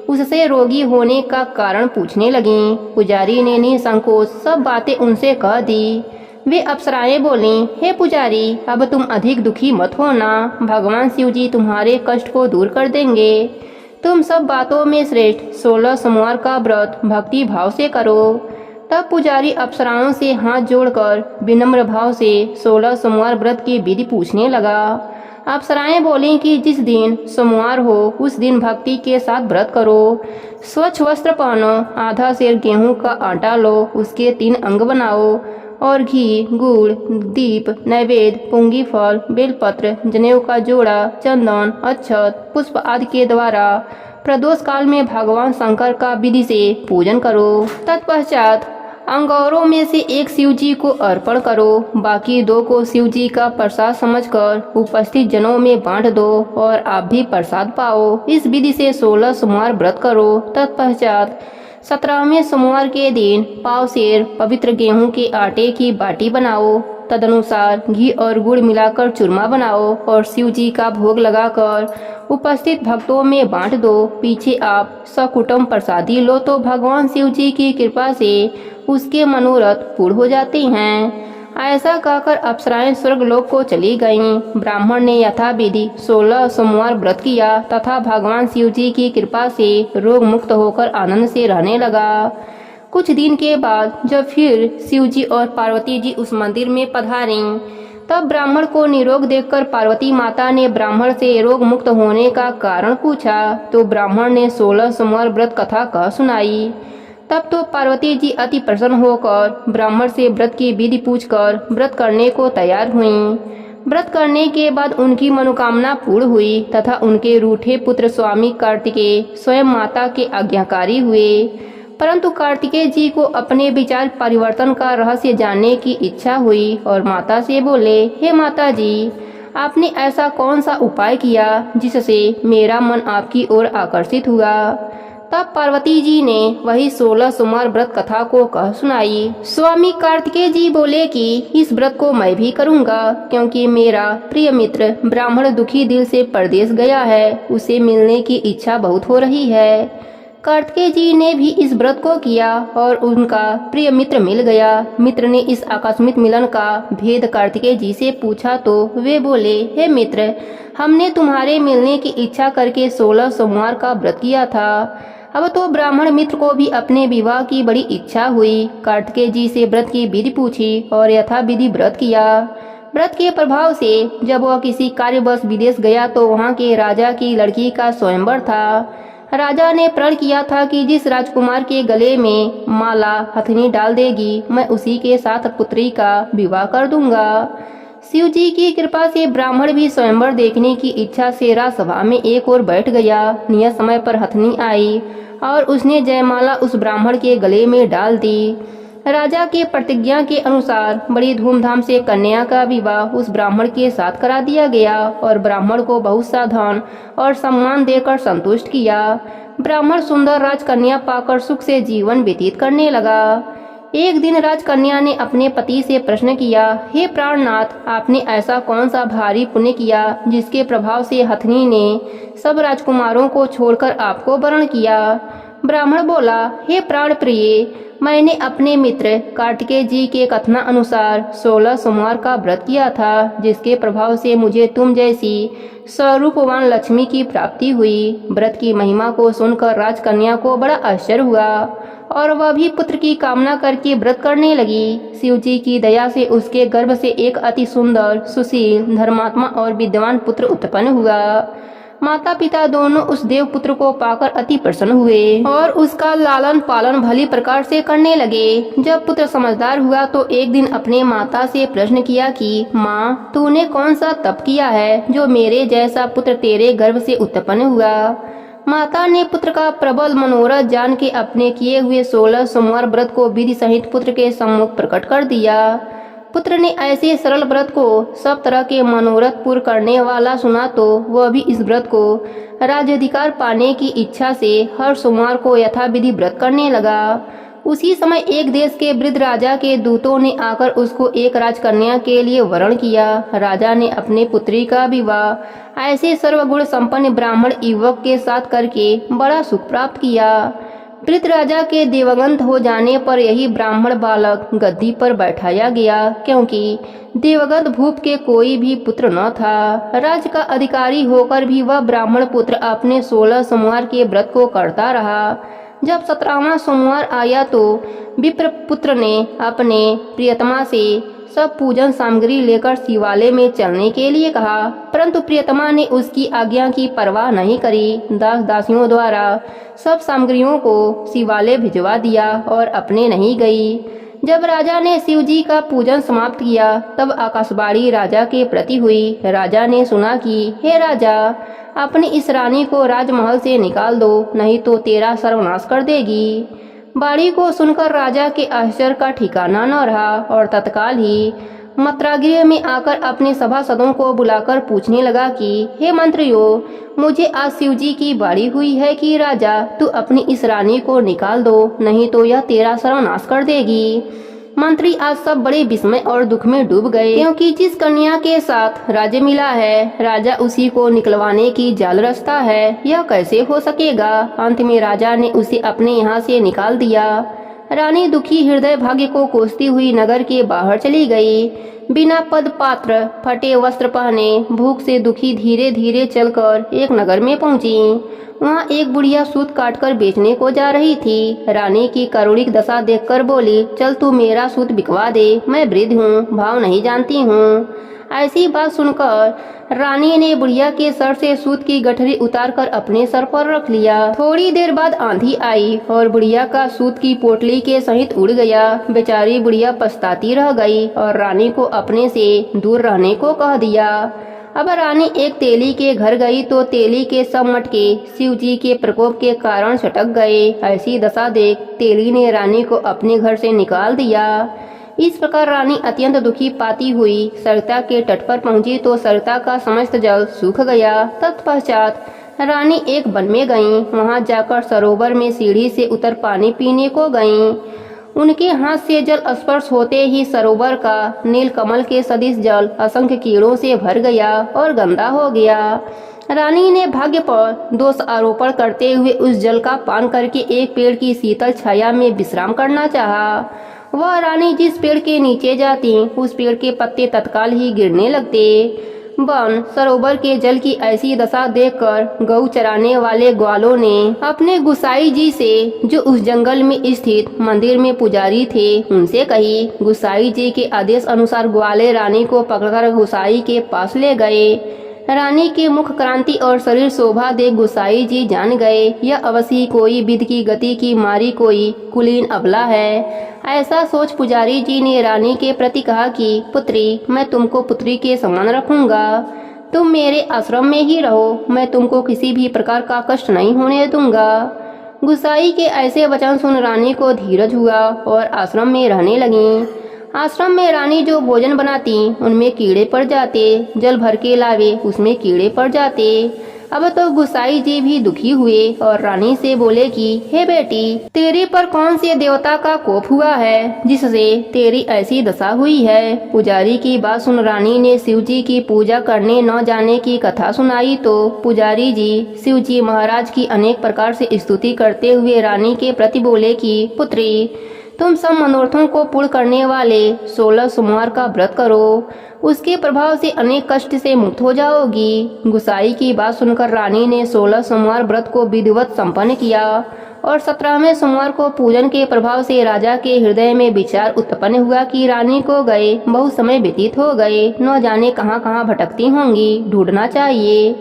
उससे रोगी होने का कारण पूछने लगीं। पुजारी ने निसंकोच सब बातें उनसे कह दी। वे अप्सराएं बोलीं, हे पुजारी, अब तुम अधिक दुखी मत होना। भगवान शिव जी तुम्हारे कष्ट को दूर कर देंगे। तुम सब बातों में श्रेष्ठ 16 सोमवार का व्रत भक्ति भाव से करो। तब पुजारी अप्सराओं से हाथ जोड़कर विनम्र भाव से 16 सोमवार व्रत की विधि पूछने लगा। अप्सराएं बोलीं कि जिस दिन सोमवार हो उस दिन भक्ति के साथ व्रत करो। स्वच्छ वस्त्र पहनो, आधा सेर गेहूं का आटा लो, उसके 3 अंग बनाओ और घी, गुड़, दीप, नैवेद्य, पुंगी फल, बेलपत्र, जनेऊ का जोड़ा, चंदन, अक्षत, पुष्प आदि के द्वारा प्रदोष काल में भगवान शंकर का विधि से पूजन करो। तत्पश्चात अंगौरों में से एक शिव जी को अर्पण करो, बाकी 2 को शिव जी का प्रसाद समझकर उपस्थित जनों में बांट दो और आप भी प्रसाद पाओ। इस विधि से 16 सोमवार व्रत करो। तत्पश्चात 17वें सोमवार के दिन पाव सेर पवित्र गेहूं के आटे की बाटी बनाओ। तदनुसार घी और गुड़ मिलाकर चूरमा बनाओ और शिव जी का भोग लगाकर उपस्थित भक्तों में बांट दो। पीछे आप सकुटुंब प्रसादी लो तो भगवान शिव जी की कृपा से उसके मनोरथ पूर्ण हो जाते हैं। ऐसा कहकर अप्सराएं स्वर्गलोक को चली गईं। ब्राह्मण ने यथाविधि 16 सोमवार व्रत किया तथा भगवान शिव जी की कृपा से रोग मुक्त होकर आनंद से रहने लगा। कुछ दिन के बाद जब फिर शिव जी और पार्वती जी उस मंदिर में पधारीं, तब ब्राह्मण को निरोग देखकर पार्वती माता ने ब्राह्मण से रोग मुक्त होने का कारण पूछा तो ब्राह्मण ने 16 सोमवार व्रत कथा कह सुनाई। तब तो पार्वती जी अति प्रसन्न होकर ब्राह्मण से व्रत की विधि पूछकर व्रत करने को तैयार हुईं। व्रत करने के बाद उनकी मनोकामना पूर्ण हुई तथा उनके रूठे पुत्र स्वामी कार्तिकेय स्वयं माता के आज्ञाकारी हुए। परंतु कार्तिकेय जी को अपने विचार परिवर्तन का रहस्य जानने की इच्छा हुई और माता से बोले, हे माता जी, आपने ऐसा कौन सा उपाय किया जिससे मेरा मन आपकी ओर आकर्षित हुआ। तब पार्वती जी ने वही 16 सोमवार व्रत कथा को कह सुनाई। स्वामी कार्तिकेय जी बोले कि इस व्रत को मैं भी करूंगा, क्योंकि मेरा प्रिय मित्र ब्राह्मण दुखी दिल से परदेश गया है, उसे मिलने की इच्छा बहुत हो रही है। कार्तिकेय जी ने भी इस व्रत को किया और उनका प्रिय मित्र मिल गया। मित्र ने इस आकस्मिक मिलन का भेद कार्तिकेय जी से पूछा तो वे बोले, हे मित्र, हमने तुम्हारे मिलने की इच्छा करके 16 सोमवार का व्रत किया था। अब तो ब्राह्मण मित्र को भी अपने विवाह की बड़ी इच्छा हुई। कार्तिकेय जी से व्रत की विधि पूछी और यथा विधि व्रत किया। व्रत के प्रभाव से जब वह किसी कार्यवश विदेश गया तो वहाँ के राजा की लड़की का स्वयंवर था। राजा ने प्रण किया था कि जिस राजकुमार के गले में माला हथनी डाल देगी, मैं उसी के साथ पुत्री का विवाह कर दूंगा। शिव जी की कृपा से ब्राह्मण भी स्वयंवर देखने की इच्छा से राजसभा में एक ओर बैठ गया। नियत समय पर हथनी आई और उसने जयमाला उस ब्राह्मण के गले में डाल दी। राजा के प्रतिज्ञा के अनुसार बड़ी धूमधाम से कन्या का विवाह उस ब्राह्मण के साथ करा दिया गया और ब्राह्मण को बहुत सा धन और सम्मान देकर संतुष्ट किया। ब्राह्मण सुंदर राजकन्या पाकर सुख से जीवन व्यतीत करने लगा। एक दिन राजकन्या ने अपने पति से प्रश्न किया, हे प्राणनाथ, आपने ऐसा कौन सा भारी पुण्य किया जिसके प्रभाव से हथनी ने सब राजकुमारों को छोड़कर आपको वरण किया। ब्राह्मण बोला, हे प्राण प्रिय, मैंने अपने मित्र कार्तिकेय जी के कथना अनुसार 16 सोमवार का व्रत किया था, जिसके प्रभाव से मुझे तुम जैसी स्वरूपवान लक्ष्मी की प्राप्ति हुई। व्रत की महिमा को सुनकर राजकन्या को बड़ा आश्चर्य हुआ और वह भी पुत्र की कामना करके व्रत करने लगी। शिव जी की दया से उसके गर्भ से एक अति सुंदर, सुशील, धर्मात्मा और विद्वान पुत्र उत्पन्न हुआ। माता पिता दोनों उस देव पुत्र को पाकर अति प्रसन्न हुए और उसका लालन पालन भली प्रकार से करने लगे। जब पुत्र समझदार हुआ तो एक दिन अपने माता से प्रश्न किया कि माँ, तूने कौन सा तप किया है जो मेरे जैसा पुत्र तेरे गर्भ से उत्पन्न हुआ। माता ने पुत्र का प्रबल मनोरथ जान के अपने किए हुए 16 सोमवार व्रत को विधि सहित पुत्र के सम्मुख प्रकट कर दिया। पुत्र ने ऐसे सरल व्रत को सब तरह के मनोरथ पूर्ण करने वाला सुना तो वह भी इस व्रत को राज्याधिकार पाने की इच्छा से हर सोमवार को यथाविधि व्रत करने लगा। उसी समय एक देश के वृद्ध राजा के दूतों ने आकर उसको एक राजकन्या के लिए वरण किया। राजा ने अपने पुत्री का विवाह ऐसे सर्वगुण संपन्न ब्राह्मण युवक के साथ करके बड़ा सुख प्राप्त किया। वृद्ध राजा के देवगंत हो जाने पर यही ब्राह्मण बालक गद्दी पर बैठाया गया, क्योंकि देवगंत भूप के कोई भी पुत्र न था। राज्य का अधिकारी होकर भी वह ब्राह्मण पुत्र अपने 16 सोमवार के व्रत को करता रहा। जब 17वां सोमवार आया तो विप्र पुत्र ने अपने प्रियतमा से सब पूजन सामग्री लेकर शिवालय में चलने के लिए कहा, परंतु प्रियतमा ने उसकी आज्ञा की परवाह नहीं करी। दास दासियों द्वारा सब सामग्रियों को शिवालय भिजवा दिया और अपने नहीं गई। जब राजा ने शिव जी का पूजन समाप्त किया तब आकाशवाणी राजा के प्रति हुई। राजा ने सुना कि हे राजा, अपनी इस रानी को राजमहल से निकाल दो, नहीं तो तेरा सर्वनाश कर देगी। बाणी को सुनकर राजा के आश्चर्य का ठिकाना न रहा और तत्काल ही मत्रागृह में आकर अपने सभासदों को बुलाकर पूछने लगा कि हे मंत्रियों, मुझे आज शिव जी की बाणी हुई है कि राजा तू अपनी इस रानी को निकाल दो, नहीं तो यह तेरा सर्वनाश कर देगी। मंत्री आज सब बड़े विस्मय और दुख में डूब गए, क्योंकि जिस कन्या के साथ राज्य मिला है राजा उसी को निकलवाने की जाल रचता है, यह कैसे हो सकेगा। अंत में राजा ने उसे अपने यहाँ से निकाल दिया। रानी दुखी हृदय भाग्य को कोसती हुई नगर के बाहर चली गई। बिना पद पात्र, फटे वस्त्र पहने, भूख से दुखी धीरे धीरे चलकर एक नगर में पहुंची। वहाँ एक बुढ़िया सूत काटकर बेचने को जा रही थी। रानी की करुणिक दशा देखकर बोली, चल तू मेरा सूत बिकवा दे, मैं वृद्ध हूँ, भाव नहीं जानती हूँ। ऐसी बात सुनकर रानी ने बुढ़िया के सर से सूत की गठरी उतारकर अपने सर पर रख लिया। थोड़ी देर बाद आंधी आई और बुढ़िया का सूत की पोटली के सहित उड़ गया। बेचारी बुढ़िया पछताती रह गई और रानी को अपने से दूर रहने को कह दिया। अब रानी एक तेली के घर गई तो तेली के सब मटके शिव जी के प्रकोप के कारण छटक गए। ऐसी दशा देख तेली ने रानी को अपने घर से निकाल दिया। इस प्रकार रानी अत्यंत दुखी पाती हुई सरिता के तट पर पहुंची तो सरिता का समस्त जल सूख गया। तत्पश्चात रानी एक वन में गईं। वहां जाकर सरोवर में सीढ़ी से उतर पानी पीने को गईं। उनके हाथ से जल स्पर्श होते ही सरोवर का नीलकमल के सदिश जल असंख्य कीड़ों से भर गया और गंदा हो गया। रानी ने भाग्य पर दोष आरोपण करते हुए उस जल का पान करके एक पेड़ की शीतल छाया में विश्राम करना चाहा। वह रानी जिस पेड़ के नीचे जाती उस पेड़ के पत्ते तत्काल ही गिरने लगते। वन सरोवर के जल की ऐसी दशा देखकर गऊ चराने वाले ग्वालों ने अपने गुसाई जी से, जो उस जंगल में स्थित मंदिर में पुजारी थे, उनसे कही। गुसाई जी के आदेश अनुसार ग्वाले रानी को पकड़कर गुसाई के पास ले गए। रानी के मुख क्रांति और शरीर शोभा देख गुसाई जी जान गए यह अवश्य कोई विध की गति की मारी कोई कुलीन अबला है। ऐसा सोच पुजारी जी ने रानी के प्रति कहा कि पुत्री, मैं तुमको पुत्री के समान रखूंगा। तुम मेरे आश्रम में ही रहो, मैं तुमको किसी भी प्रकार का कष्ट नहीं होने दूंगा। गुसाई के ऐसे वचन सुन रानी को धीरज हुआ और आश्रम में रहने लगी। आश्रम में रानी जो भोजन बनाती उनमें कीड़े पड़ जाते, जल भर के लावे उसमें कीड़े पड़ जाते। अब तो गुसाई जी भी दुखी हुए और रानी से बोले कि हे बेटी, तेरे पर कौन से देवता का कोप हुआ है जिससे तेरी ऐसी दशा हुई है। पुजारी की बात सुन रानी ने शिव जी की पूजा करने न जाने की कथा सुनाई तो पुजारी जी शिव जी महाराज की अनेक प्रकार से स्तुति करते हुए रानी के प्रति बोले कि पुत्री, तुम सब मनोरथों को पूर्ण करने वाले 16 सोमवार का व्रत करो, उसके प्रभाव से अनेक कष्ट से मुक्त हो जाओगी। गुसाई की बात सुनकर रानी ने 16 सोमवार व्रत को विधिवत संपन्न किया और 17वें सोमवार को पूजन के प्रभाव से राजा के हृदय में विचार उत्पन्न हुआ कि रानी को गए बहुत समय व्यतीत हो गए, न जाने कहां कहां भटकती होंगी, ढूंढना चाहिए।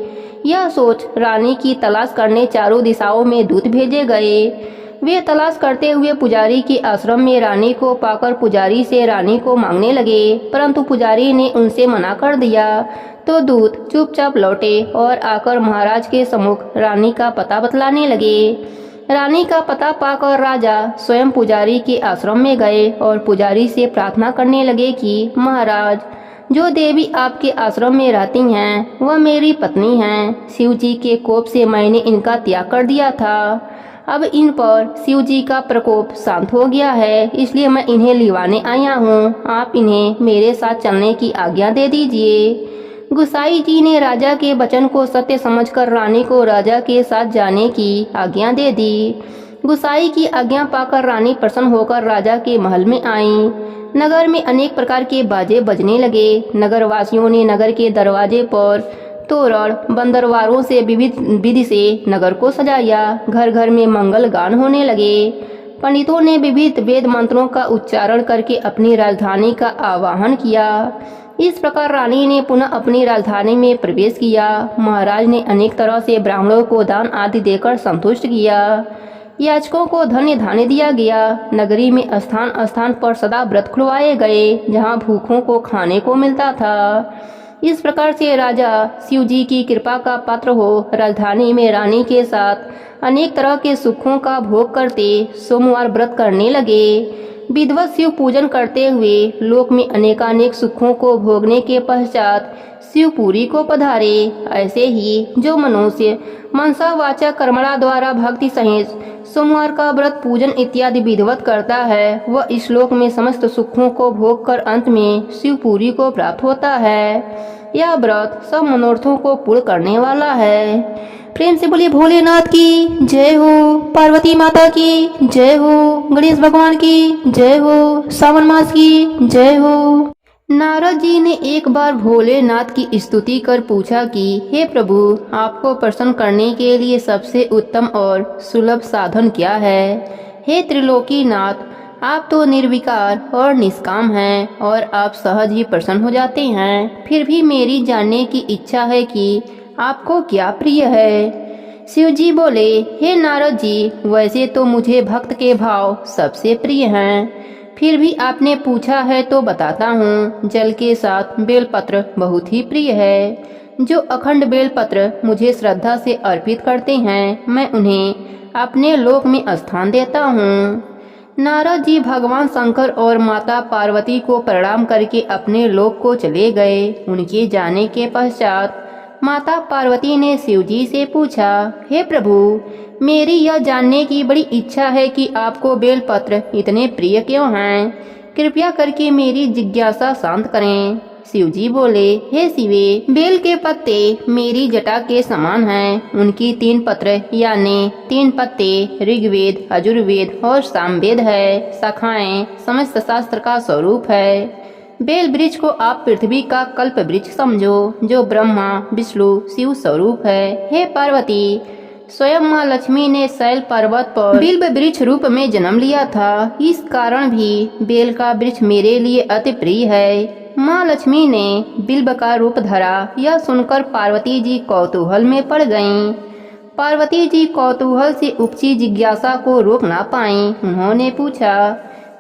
यह सोच रानी की तलाश करने चारों दिशाओं में दूत भेजे गए। वे तलाश करते हुए पुजारी के आश्रम में रानी को पाकर पुजारी से रानी को मांगने लगे, परंतु पुजारी ने उनसे मना कर दिया। तो दूत चुपचाप लौटे और आकर महाराज के सम्मुख रानी का पता बतलाने लगे। रानी का पता पाकर राजा स्वयं पुजारी के आश्रम में गए और पुजारी से प्रार्थना करने लगे कि महाराज, जो देवी आपके आश्रम में रहती हैं वह मेरी पत्नी हैं। शिव जी के कोप से मैंने इनका त्याग कर दिया था। अब इन पर शिव जी का प्रकोप शांत हो गया है, इसलिए मैं इन्हें लिवाने आया हूँ। आप इन्हें मेरे साथ चलने की आज्ञा दे दीजिए। गुसाई जी ने राजा के वचन को सत्य समझकर रानी को राजा के साथ जाने की आज्ञा दे दी। गुसाई की आज्ञा पाकर रानी प्रसन्न होकर राजा के महल में आई। नगर में अनेक प्रकार के बाजे बजने लगे। नगर वासियों ने नगर के दरवाजे पर तोरण बंदरवारों से विविध विधि से नगर को सजाया। घर घर में मंगल गान होने लगे। पंडितों ने विविध वेद मंत्रों का उच्चारण करके अपनी राजधानी का आवाहन किया। इस प्रकार रानी ने पुनः अपनी राजधानी में प्रवेश किया। महाराज ने अनेक तरह से ब्राह्मणों को दान आदि देकर संतुष्ट किया। याचकों को धन्य धान्य दिया गया। नगरी में स्थान स्थान पर सदा व्रत खुलवाए गए, जहाँ भूखों को खाने को मिलता था। इस प्रकार से राजा शिव जी की कृपा का पात्र हो राजधानी में रानी के साथ अनेक तरह के सुखों का भोग करते सोमवार व्रत करने लगे। विधिवत शिव पूजन करते हुए लोक में अनेकानेक सुखों को भोगने के पश्चात शिवपुरी को पधारे। ऐसे ही जो मनुष्य मनसा वाचा कर्मणा द्वारा भक्ति सहित सोमवार का व्रत पूजन इत्यादि विधिवत करता है, वह इस श्लोक में समस्त सुखों को भोग कर अंत में शिवपुरी को प्राप्त होता है। यह व्रत सब मनोरथों को पूर्ण करने वाला है। प्रेम से बोलिए भोलेनाथ की जय हो, पार्वती माता की जय हो, गणेश भगवान की जय हो, सावन मास की जय हो। नारद जी ने एक बार भोलेनाथ की स्तुति कर पूछा कि हे प्रभु, आपको प्रसन्न करने के लिए सबसे उत्तम और सुलभ साधन क्या है। हे त्रिलोकीनाथ, आप तो निर्विकार और निष्काम हैं और आप सहज ही प्रसन्न हो जाते हैं। फिर भी मेरी जानने की इच्छा है कि आपको क्या प्रिय है। शिव जी बोले, हे नारद जी, वैसे तो मुझे भक्त के भाव सबसे प्रिय हैं, फिर भी आपने पूछा है तो बताता हूँ। जल के साथ बेलपत्र बहुत ही प्रिय है। जो अखंड बेलपत्र मुझे श्रद्धा से अर्पित करते हैं, मैं उन्हें अपने लोक में स्थान देता हूँ। नारद जी भगवान शंकर और माता पार्वती को प्रणाम करके अपने लोक को चले गए। उनके जाने के पश्चात माता पार्वती ने शिव जी से पूछा, हे प्रभु, मेरी यह जानने की बड़ी इच्छा है कि आपको बेलपत्र इतने प्रिय क्यों हैं। कृपया करके मेरी जिज्ञासा शांत करें। शिव जी बोले, हे शिवे, बेल के पत्ते मेरी जटा के समान हैं। उनकी 3 पत्र यानी 3 पत्ते ऋग्वेद, यजुर्वेद और सामवेद है। शाखाएं समस्त शास्त्र का स्वरूप है। बेल वृक्ष को आप पृथ्वी का कल्प वृक्ष समझो, जो ब्रह्मा विष्णु शिव स्वरूप है। हे पार्वती, स्वयं माँ लक्ष्मी ने शैल पर्वत पर बिल्व वृक्ष रूप में जन्म लिया था। इस कारण भी बेल का वृक्ष मेरे लिए अति प्रिय है। माँ लक्ष्मी ने बिल्व का रूप धरा, यह सुनकर पार्वती जी कौतूहल में पड़ गईं। पार्वती जी कौतूहल से उपजी जिज्ञासा को रोक ना पाईं। उन्होंने पूछा,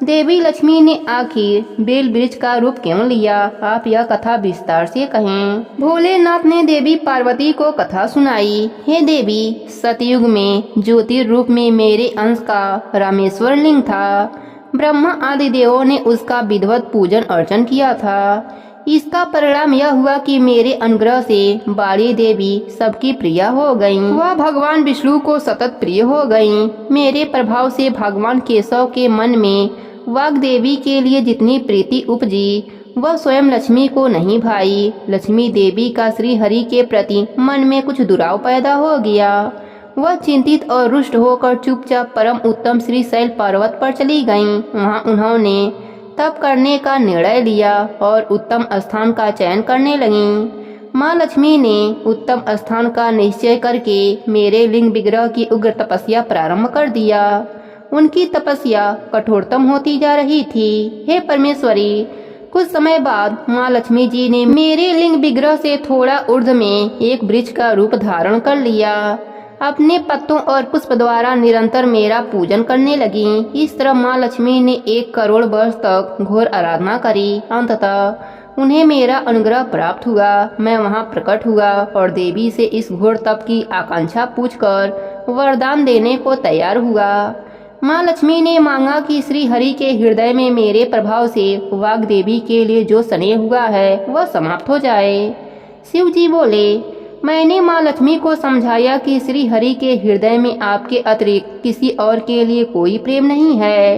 देवी लक्ष्मी ने आखिर बेल वृक्ष का रूप क्यों लिया? आप यह कथा विस्तार से कहें। भोलेनाथ ने देवी पार्वती को कथा सुनाई। हे देवी, सतयुग में ज्योतिर्रूप में मेरे अंश का रामेश्वर लिंग था। ब्रह्मा आदि देवों ने उसका विधिवत पूजन अर्चन किया था। इसका परिणाम यह हुआ कि मेरे अनुग्रह से बाली देवी सबकी प्रिय हो गईं। वह भगवान विष्णु को सतत प्रिय हो गईं। मेरे प्रभाव से भगवान केशव के मन में वाग देवी के लिए जितनी प्रीति उपजी, वह स्वयं लक्ष्मी को नहीं भाई। लक्ष्मी देवी का श्री हरि के प्रति मन में कुछ दुराव पैदा हो गया। वह चिंतित और रुष्ट होकर चुपचाप परम उत्तम श्री शैल पर्वत पर चली गईं। वहां उन्होंने तप करने का निर्णय लिया और उत्तम स्थान का चयन करने लगीं। माँ लक्ष्मी ने उत्तम स्थान का निश्चय करके मेरे लिंग विग्रह की उग्र तपस्या प्रारंभ कर दिया। उनकी तपस्या कठोरतम होती जा रही थी। हे परमेश्वरी, कुछ समय बाद माँ लक्ष्मी जी ने मेरे लिंग विग्रह से थोड़ा ऊर्ध्व में एक वृक्ष का रूप धारण कर लिया। अपने पत्तों और पुष्प द्वारा निरंतर मेरा पूजन करने लगी। इस तरह माँ लक्ष्मी ने 1 करोड़ वर्ष तक घोर आराधना करी। अंततः उन्हें मेरा अनुग्रह प्राप्त हुआ। मैं वहाँ प्रकट हुआ और देवी से इस घोर तप की आकांक्षा पूछकर वरदान देने को तैयार हुआ। माँ लक्ष्मी ने मांगा कि श्री हरि के हृदय में मेरे प्रभाव से वाग देवी के लिए जो स्नेह हुआ है वह समाप्त हो जाए। शिव जी बोले, मैंने माँ लक्ष्मी को समझाया कि श्री हरि के हृदय में आपके अतिरिक्त किसी और के लिए कोई प्रेम नहीं है।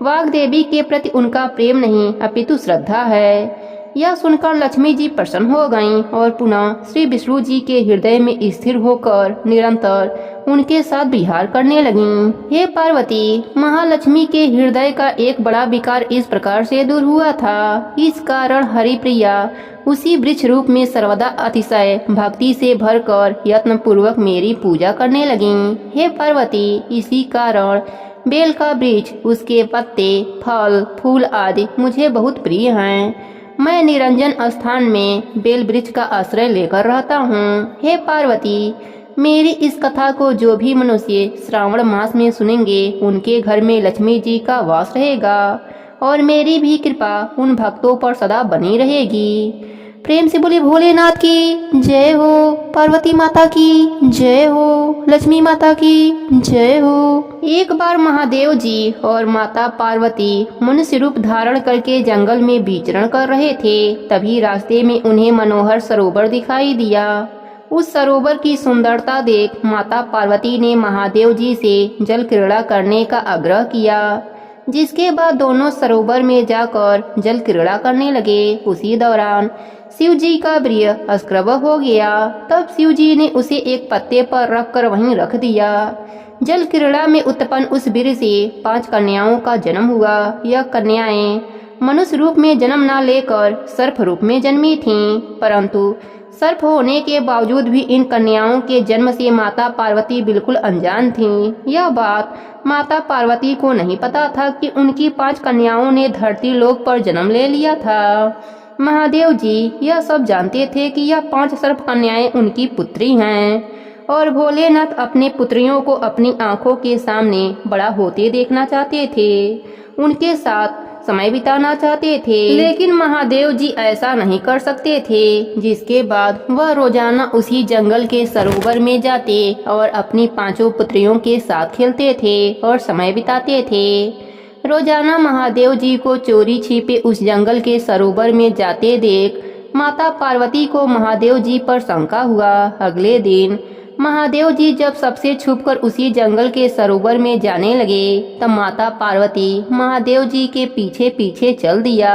वाग देवी के प्रति उनका प्रेम नहीं अपितु श्रद्धा है। यह सुनकर लक्ष्मी जी प्रसन्न हो गईं और पुनः श्री विष्णु जी के हृदय में स्थिर होकर निरंतर उनके साथ विहार करने लगीं। हे पार्वती, महालक्ष्मी के हृदय का एक बड़ा विकार इस प्रकार से दूर हुआ था। इस कारण हरिप्रिया उसी वृक्ष रूप में सर्वदा अतिशय भक्ति से भरकर यत्न पूर्वक मेरी पूजा करने लगीं। हे पार्वती, इसी कारण बेल का वृक्ष, उसके पत्ते, फल, फूल आदि मुझे बहुत प्रिय हैं। मैं निरंजन स्थान में बेल वृक्ष का आश्रय लेकर रहता हूँ। हे पार्वती, मेरी इस कथा को जो भी मनुष्य श्रावण मास में सुनेंगे, उनके घर में लक्ष्मी जी का वास रहेगा और मेरी भी कृपा उन भक्तों पर सदा बनी रहेगी। प्रेम से बोले भोलेनाथ की जय हो, पार्वती माता की जय हो, लक्ष्मी माता की जय हो। एक बार महादेव जी और माता पार्वती मनुष्य रूप धारण करके जंगल में विचरण कर रहे थे। तभी रास्ते में उन्हें मनोहर सरोवर दिखाई दिया। उस सरोवर की सुंदरता देख माता पार्वती ने महादेव जी से जल क्रीड़ा करने का आग्रह किया, जिसके बाद दोनों सरोवर में जाकर जल क्रीड़ा करने लगे। उसी दौरान शिव जी का प्रिय अस्क्रब हो गया। तब शिव जी ने उसे एक पत्ते पर रखकर वहीं रख दिया। जल क्रीड़ा में उत्पन्न उस वीर से 5 कन्याओं का जन्म हुआ। यह कन्याएं मनुष्य रूप में जन्म न लेकर सर्प रूप में जन्मी थीं, परंतु सर्प होने के बावजूद भी इन कन्याओं के जन्म से माता पार्वती बिल्कुल अनजान थीं। यह बात माता पार्वती को नहीं पता था कि उनकी 5 कन्याओं ने धरती लोक पर जन्म ले लिया था। महादेव जी यह सब जानते थे कि यह 5 सर्प कन्याएं उनकी पुत्री हैं और भोलेनाथ अपने पुत्रियों को अपनी आंखों के सामने बड़ा होते देखना चाहते थे। उनके साथ समय बिताना चाहते थे, लेकिन महादेव जी ऐसा नहीं कर सकते थे। जिसके बाद वह रोजाना उसी जंगल के सरोवर में जाते और अपनी 5 पुत्रियों के साथ खेलते थे और समय बिताते थे। रोजाना महादेव जी को चोरी छिपे उस जंगल के सरोवर में जाते देख माता पार्वती को महादेव जी पर शंका हुआ। अगले दिन महादेव जी जब सबसे छुपकर उसी जंगल के सरोवर में जाने लगे, तब माता पार्वती महादेव जी के पीछे पीछे चल दिया।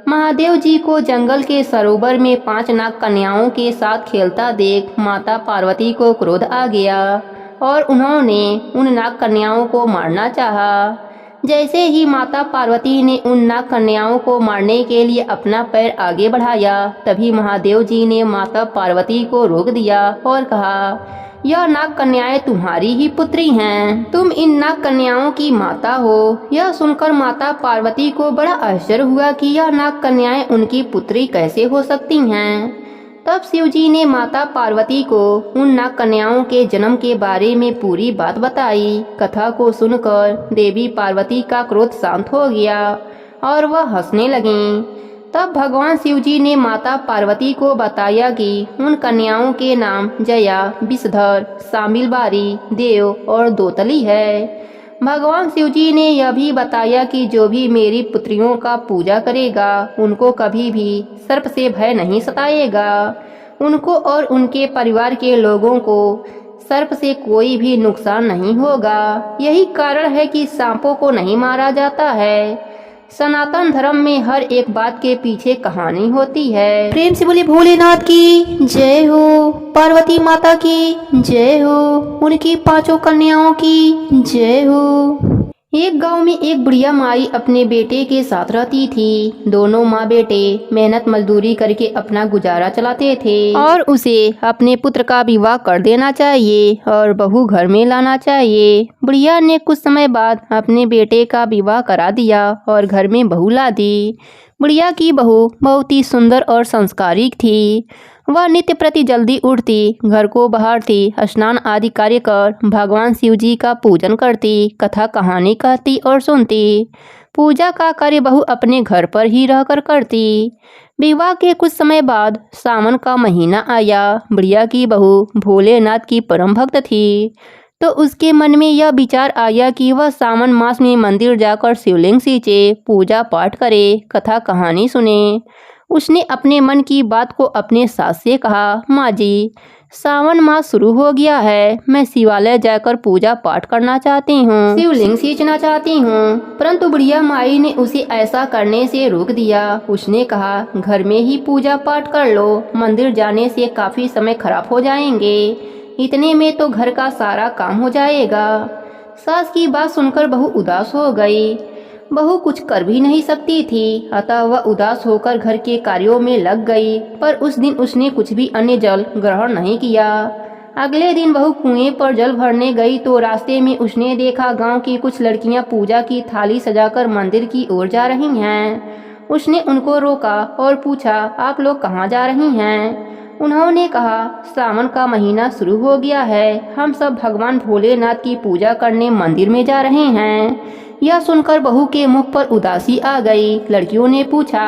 महादेव जी को जंगल के सरोवर में 5 नाग कन्याओं के साथ खेलता देख माता पार्वती को क्रोध आ गया और उन्होंने उन नाग कन्याओं को मारना चाहा। जैसे ही माता पार्वती ने उन नाग कन्याओं को मारने के लिए अपना पैर आगे बढ़ाया, तभी महादेव जी ने माता पार्वती को रोक दिया और कहा, यह नाग कन्याएं तुम्हारी ही पुत्री हैं, तुम इन नाग कन्याओं की माता हो। यह सुनकर माता पार्वती को बड़ा आश्चर्य हुआ कि यह नाग कन्याएं उनकी पुत्री कैसे हो सकती हैं। तब शिवजी ने माता पार्वती को उन नाग कन्याओं के जन्म के बारे में पूरी बात बताई। कथा को सुनकर देवी पार्वती का क्रोध शांत हो गया और वह हंसने लगीं। तब भगवान शिवजी ने माता पार्वती को बताया कि उन कन्याओं के नाम जया, विषधर, शामिलबारी, देव और दोतली है। भगवान शिवजी ने यह भी बताया कि जो भी मेरी पुत्रियों का पूजा करेगा उनको कभी भी सर्प से भय नहीं सताएगा। उनको और उनके परिवार के लोगों को सर्प से कोई भी नुकसान नहीं होगा। यही कारण है कि सांपों को नहीं मारा जाता है। सनातन धर्म में हर एक बात के पीछे कहानी होती है। प्रेम से बोले भोलेनाथ की जय हो, पार्वती माता की जय हो, उनकी 5 कन्याओं की जय हो। एक गांव में एक बुढ़िया माई अपने बेटे के साथ रहती थी। दोनों माँ बेटे मेहनत मजदूरी करके अपना गुजारा चलाते थे और उसे अपने पुत्र का विवाह कर देना चाहिए और बहू घर में लाना चाहिए। बुढ़िया ने कुछ समय बाद अपने बेटे का विवाह करा दिया और घर में बहू ला दी। बुढ़िया की बहू बहुत ही सुंदर और संस्कारिक थी। वह नित्य प्रति जल्दी उठती, घर को बहारती, स्नान आदि कार्य कर भगवान शिव जी का पूजन करती, कथा कहानी कहती और सुनती। पूजा का कार्य बहू अपने घर पर ही रहकर करती। विवाह के कुछ समय बाद सावन का महीना आया। बुढ़िया की बहू भोलेनाथ की परम भक्त थी, तो उसके मन में यह विचार आया कि वह सावन मास में मंदिर जाकर शिवलिंग सींचे, पूजा पाठ करे, कथा कहानी सुने। उसने अपने मन की बात को अपने सास से कहा, माँ जी, सावन मास शुरू हो गया है, मैं शिवालय जाकर पूजा पाठ करना चाहती हूँ, शिवलिंग सींचना चाहती हूँ। परंतु बुढ़िया माई ने उसे ऐसा करने से रोक दिया। उसने कहा, घर में ही पूजा पाठ कर लो, मंदिर जाने से काफी समय खराब हो जाएंगे, इतने में तो घर का सारा काम हो जाएगा। सास की बात सुनकर बहू उदास हो गई। बहू कुछ कर भी नहीं सकती थी, अतः वह उदास होकर घर के कार्यों में लग गई। पर उस दिन उसने कुछ भी अन्य जल ग्रहण नहीं किया। अगले दिन बहू कुएं पर जल भरने गई तो रास्ते में उसने देखा गांव की कुछ लड़कियां पूजा की थाली सजाकर मंदिर की ओर जा रही हैं। उसने उनको रोका और पूछा, आप लोग कहाँ जा रही हैं? उन्होंने कहा, सावन का महीना शुरू हो गया है, हम सब भगवान भोलेनाथ की पूजा करने मंदिर में जा रहे हैं। यह सुनकर बहू के मुख पर उदासी आ गई। लड़कियों ने पूछा,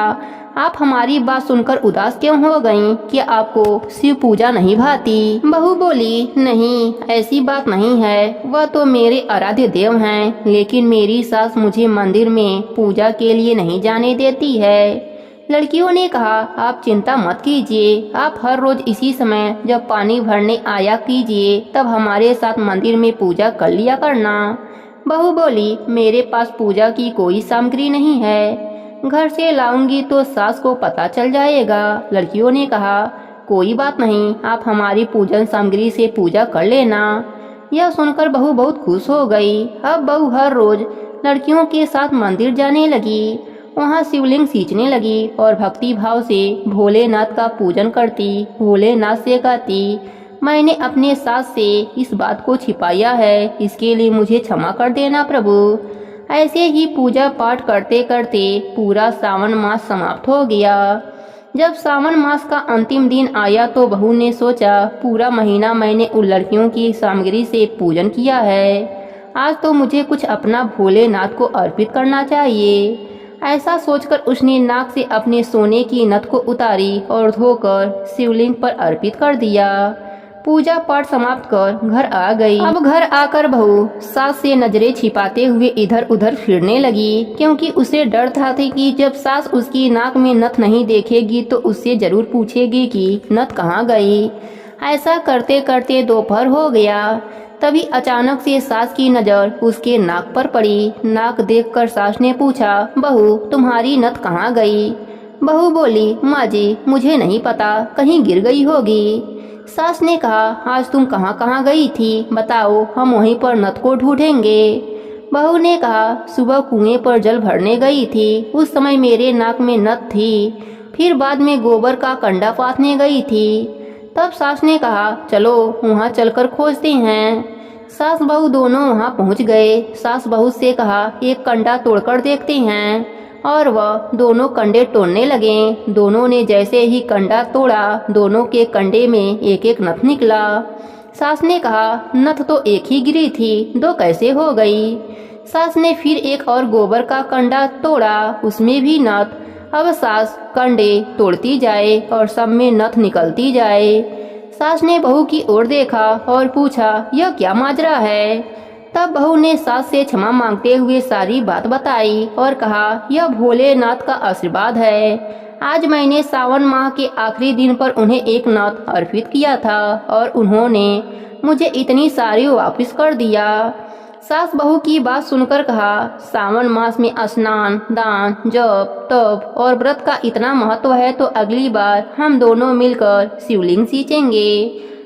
आप हमारी बात सुनकर उदास क्यों हो गईं? क्या आपको शिव पूजा नहीं भाती? बहू बोली, नहीं, ऐसी बात नहीं है, वह तो मेरे आराध्य देव हैं, लेकिन मेरी सास मुझे मंदिर में पूजा के लिए नहीं जाने देती है। लड़कियों ने कहा, आप चिंता मत कीजिए, आप हर रोज इसी समय जब पानी भरने आया कीजिए, तब हमारे साथ मंदिर में पूजा कर लिया करना। बहू बोली, मेरे पास पूजा की कोई सामग्री नहीं है, घर से लाऊंगी तो सास को पता चल जाएगा। लड़कियों ने कहा, कोई बात नहीं, आप हमारी पूजन सामग्री से पूजा कर लेना। यह सुनकर बहू बहुत खुश हो गई। अब बहू हर रोज लड़कियों के साथ मंदिर जाने लगी, वहाँ शिवलिंग सींचने लगी और भक्ति भाव से भोलेनाथ का पूजन करती। भोलेनाथ से कहती, मैंने अपने सास से इस बात को छिपाया है, इसके लिए मुझे क्षमा कर देना प्रभु। ऐसे ही पूजा पाठ करते करते पूरा सावन मास समाप्त हो गया। जब सावन मास का अंतिम दिन आया तो बहू ने सोचा, पूरा महीना मैंने उन लड़कियों की सामग्री से पूजन किया है, आज तो मुझे कुछ अपना भोलेनाथ को अर्पित करना चाहिए। ऐसा सोचकर उसने नाक से अपने सोने की नथ को उतारी और धोकर शिवलिंग पर अर्पित कर दिया। पूजा पाठ समाप्त कर घर आ गई। अब घर आकर बहू सास से नजरें छिपाते हुए इधर उधर फिरने लगी, क्योंकि उसे डर था कि जब सास उसकी नाक में नथ नहीं देखेगी तो उससे जरूर पूछेगी कि नथ कहाँ गई। ऐसा करते करते दोपहर हो गया। तभी अचानक से सास की नजर उसके नाक पर पड़ी। नाक देखकर सास ने पूछा, बहू तुम्हारी नथ कहाँ गई? बहू बोली, माँ जी मुझे नहीं पता, कहीं गिर गई होगी। सास ने कहा, आज तुम कहाँ कहाँ गई थी, बताओ, हम वहीं पर नथ को ढूंढेंगे। बहू ने कहा, सुबह कुएं पर जल भरने गई थी, उस समय मेरे नाक में नथ थी, फिर बाद में गोबर का कंडा पाथने गई थी। तब सास ने कहा, चलो वहाँ चलकर खोजते हैं। सास बहू दोनों वहाँ पहुँच गए। सास बहू से कहा, एक कंडा तोड़कर देखते हैं, और वह दोनों कंडे तोड़ने लगे। दोनों ने जैसे ही कंडा तोड़ा, दोनों के कंडे में एक एक नथ निकला। सास ने कहा, नथ तो एक ही गिरी थी, दो कैसे हो गई? सास ने फिर एक और गोबर का कंडा तोड़ा, उसमें भी नथ। अब सास कंडे तोड़ती जाए और सब में नथ निकलती जाए। सास ने बहू की ओर देखा और पूछा, यह क्या माजरा है? तब बहू ने सास से क्षमा मांगते हुए सारी बात बताई और कहा, यह भोलेनाथ का आशीर्वाद है। आज मैंने सावन माह के आखिरी दिन पर उन्हें एक नथ अर्पित किया था और उन्होंने मुझे इतनी सारी वापस कर दिया। सास बहू की बात सुनकर कहा, सावन मास में स्नान, दान, जप, तप और व्रत का इतना महत्व है तो अगली बार हम दोनों मिलकर शिवलिंग सींचेंगे,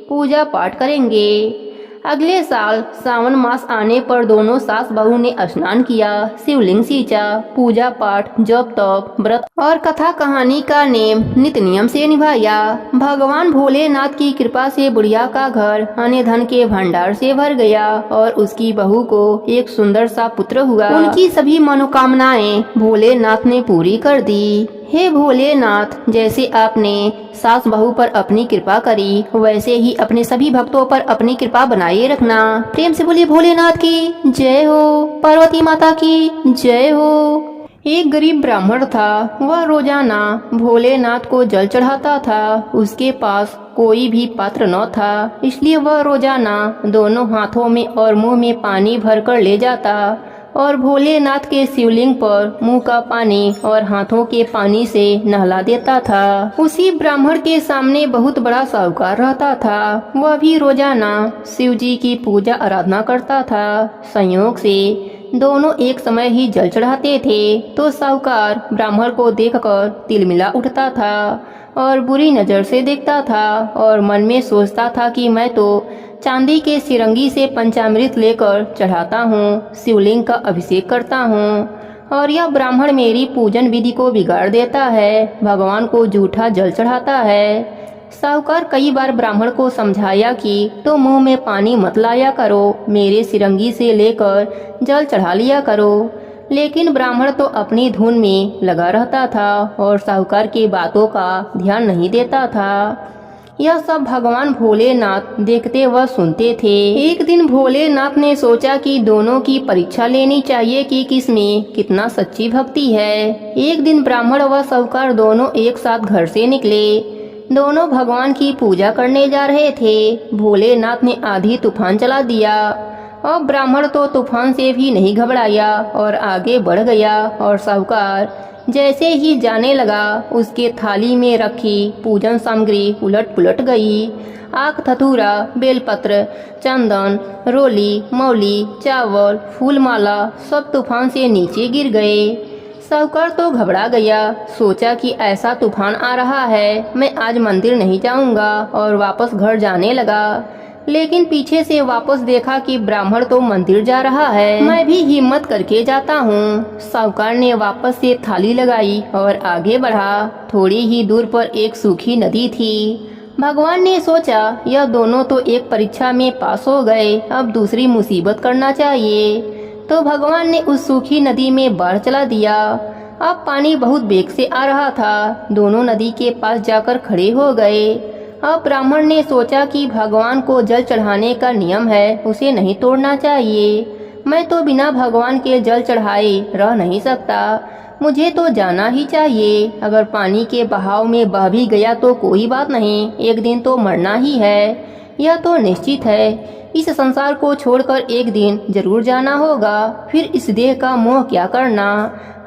पूजा पाठ करेंगे। अगले साल सावन मास आने पर दोनों सास बहू ने स्नान किया, शिवलिंग सींचा, पूजा पाठ, जप तप, व्रत और कथा कहानी का नेम नित नियम से निभाया। भगवान भोलेनाथ की कृपा से बुढ़िया का घर अन्न धन के भंडार से भर गया और उसकी बहू को एक सुंदर सा पुत्र हुआ। उनकी सभी मनोकामनाएं भोलेनाथ ने पूरी कर दी। हे भोलेनाथ, जैसे आपने सास बहू पर अपनी कृपा करी, वैसे ही अपने सभी भक्तों पर अपनी कृपा बनाए रखना। प्रेम से बोलिए भोलेनाथ की जय हो, पार्वती माता की जय हो। एक गरीब ब्राह्मण था। वह रोजाना भोलेनाथ को जल चढ़ाता था। उसके पास कोई भी पात्र न था, इसलिए वह रोजाना दोनों हाथों में और मुंह में पानी भरकर ले जाता और भोलेनाथ के शिवलिंग पर मुंह का पानी और हाथों के पानी से नहला देता था। उसी ब्राह्मण के सामने बहुत बड़ा साहूकार रहता था। वह भी रोजाना शिव जी की पूजा आराधना करता था। संयोग से दोनों एक समय ही जल चढ़ाते थे, तो साहूकार ब्राह्मण को देखकर तिलमिला उठता था और बुरी नजर से देखता था और मन में सोचता था कि मैं तो चांदी के सिरंगी से पंचामृत लेकर चढ़ाता हूँ, शिवलिंग का अभिषेक करता हूँ और यह ब्राह्मण मेरी पूजन विधि को बिगाड़ देता है, भगवान को जूठा जल चढ़ाता है। साहूकार कई बार ब्राह्मण को समझाया कि तो मुंह में पानी मत लाया करो, मेरे सिरंगी से लेकर जल चढ़ा लिया करो, लेकिन ब्राह्मण तो अपनी धुन में लगा रहता था और साहूकार की बातों का ध्यान नहीं देता था। यह सब भगवान भोलेनाथ देखते व सुनते थे। एक दिन भोलेनाथ ने सोचा कि दोनों की परीक्षा लेनी चाहिए कि किसमें कितना सच्ची भक्ति है। एक दिन ब्राह्मण व साहूकार दोनों एक साथ घर से निकले। दोनों भगवान की पूजा करने जा रहे थे। भोलेनाथ ने आधी तूफान चला दिया और ब्राह्मण तो तूफान से भी नहीं घबराया और आगे बढ़ गया और साहूकार जैसे ही जाने लगा, उसके थाली में रखी पूजन सामग्री उलट पुलट गई। आक, धतूरा, बेलपत्र, चंदन, रोली, मौली, चावल, फूलमाला सब तूफान से नीचे गिर गए। साहूकार तो घबरा गया। सोचा कि ऐसा तूफान आ रहा है, मैं आज मंदिर नहीं जाऊंगा और वापस घर जाने लगा। लेकिन पीछे से वापस देखा कि ब्राह्मण तो मंदिर जा रहा है, मैं भी हिम्मत करके जाता हूँ। साहूकार ने वापस से थाली लगाई और आगे बढ़ा। थोड़ी ही दूर पर एक सूखी नदी थी। भगवान ने सोचा यह दोनों तो एक परीक्षा में पास हो गए, अब दूसरी मुसीबत करना चाहिए। तो भगवान ने उस सूखी नदी में बाढ़ चला दिया। अब पानी बहुत बेग से आ रहा था। दोनों नदी के पास जाकर खड़े हो गए। अब ब्राह्मण ने सोचा कि भगवान को जल चढ़ाने का नियम है, उसे नहीं तोड़ना चाहिए। मैं तो बिना भगवान के जल चढ़ाए रह नहीं सकता। मुझे तो जाना ही चाहिए। अगर पानी के बहाव में बह भी गया तो कोई बात नहीं, एक दिन तो मरना ही है, यह तो निश्चित है। इस संसार को छोड़कर एक दिन जरूर जाना होगा। फिर इस देह का मोह क्या करना,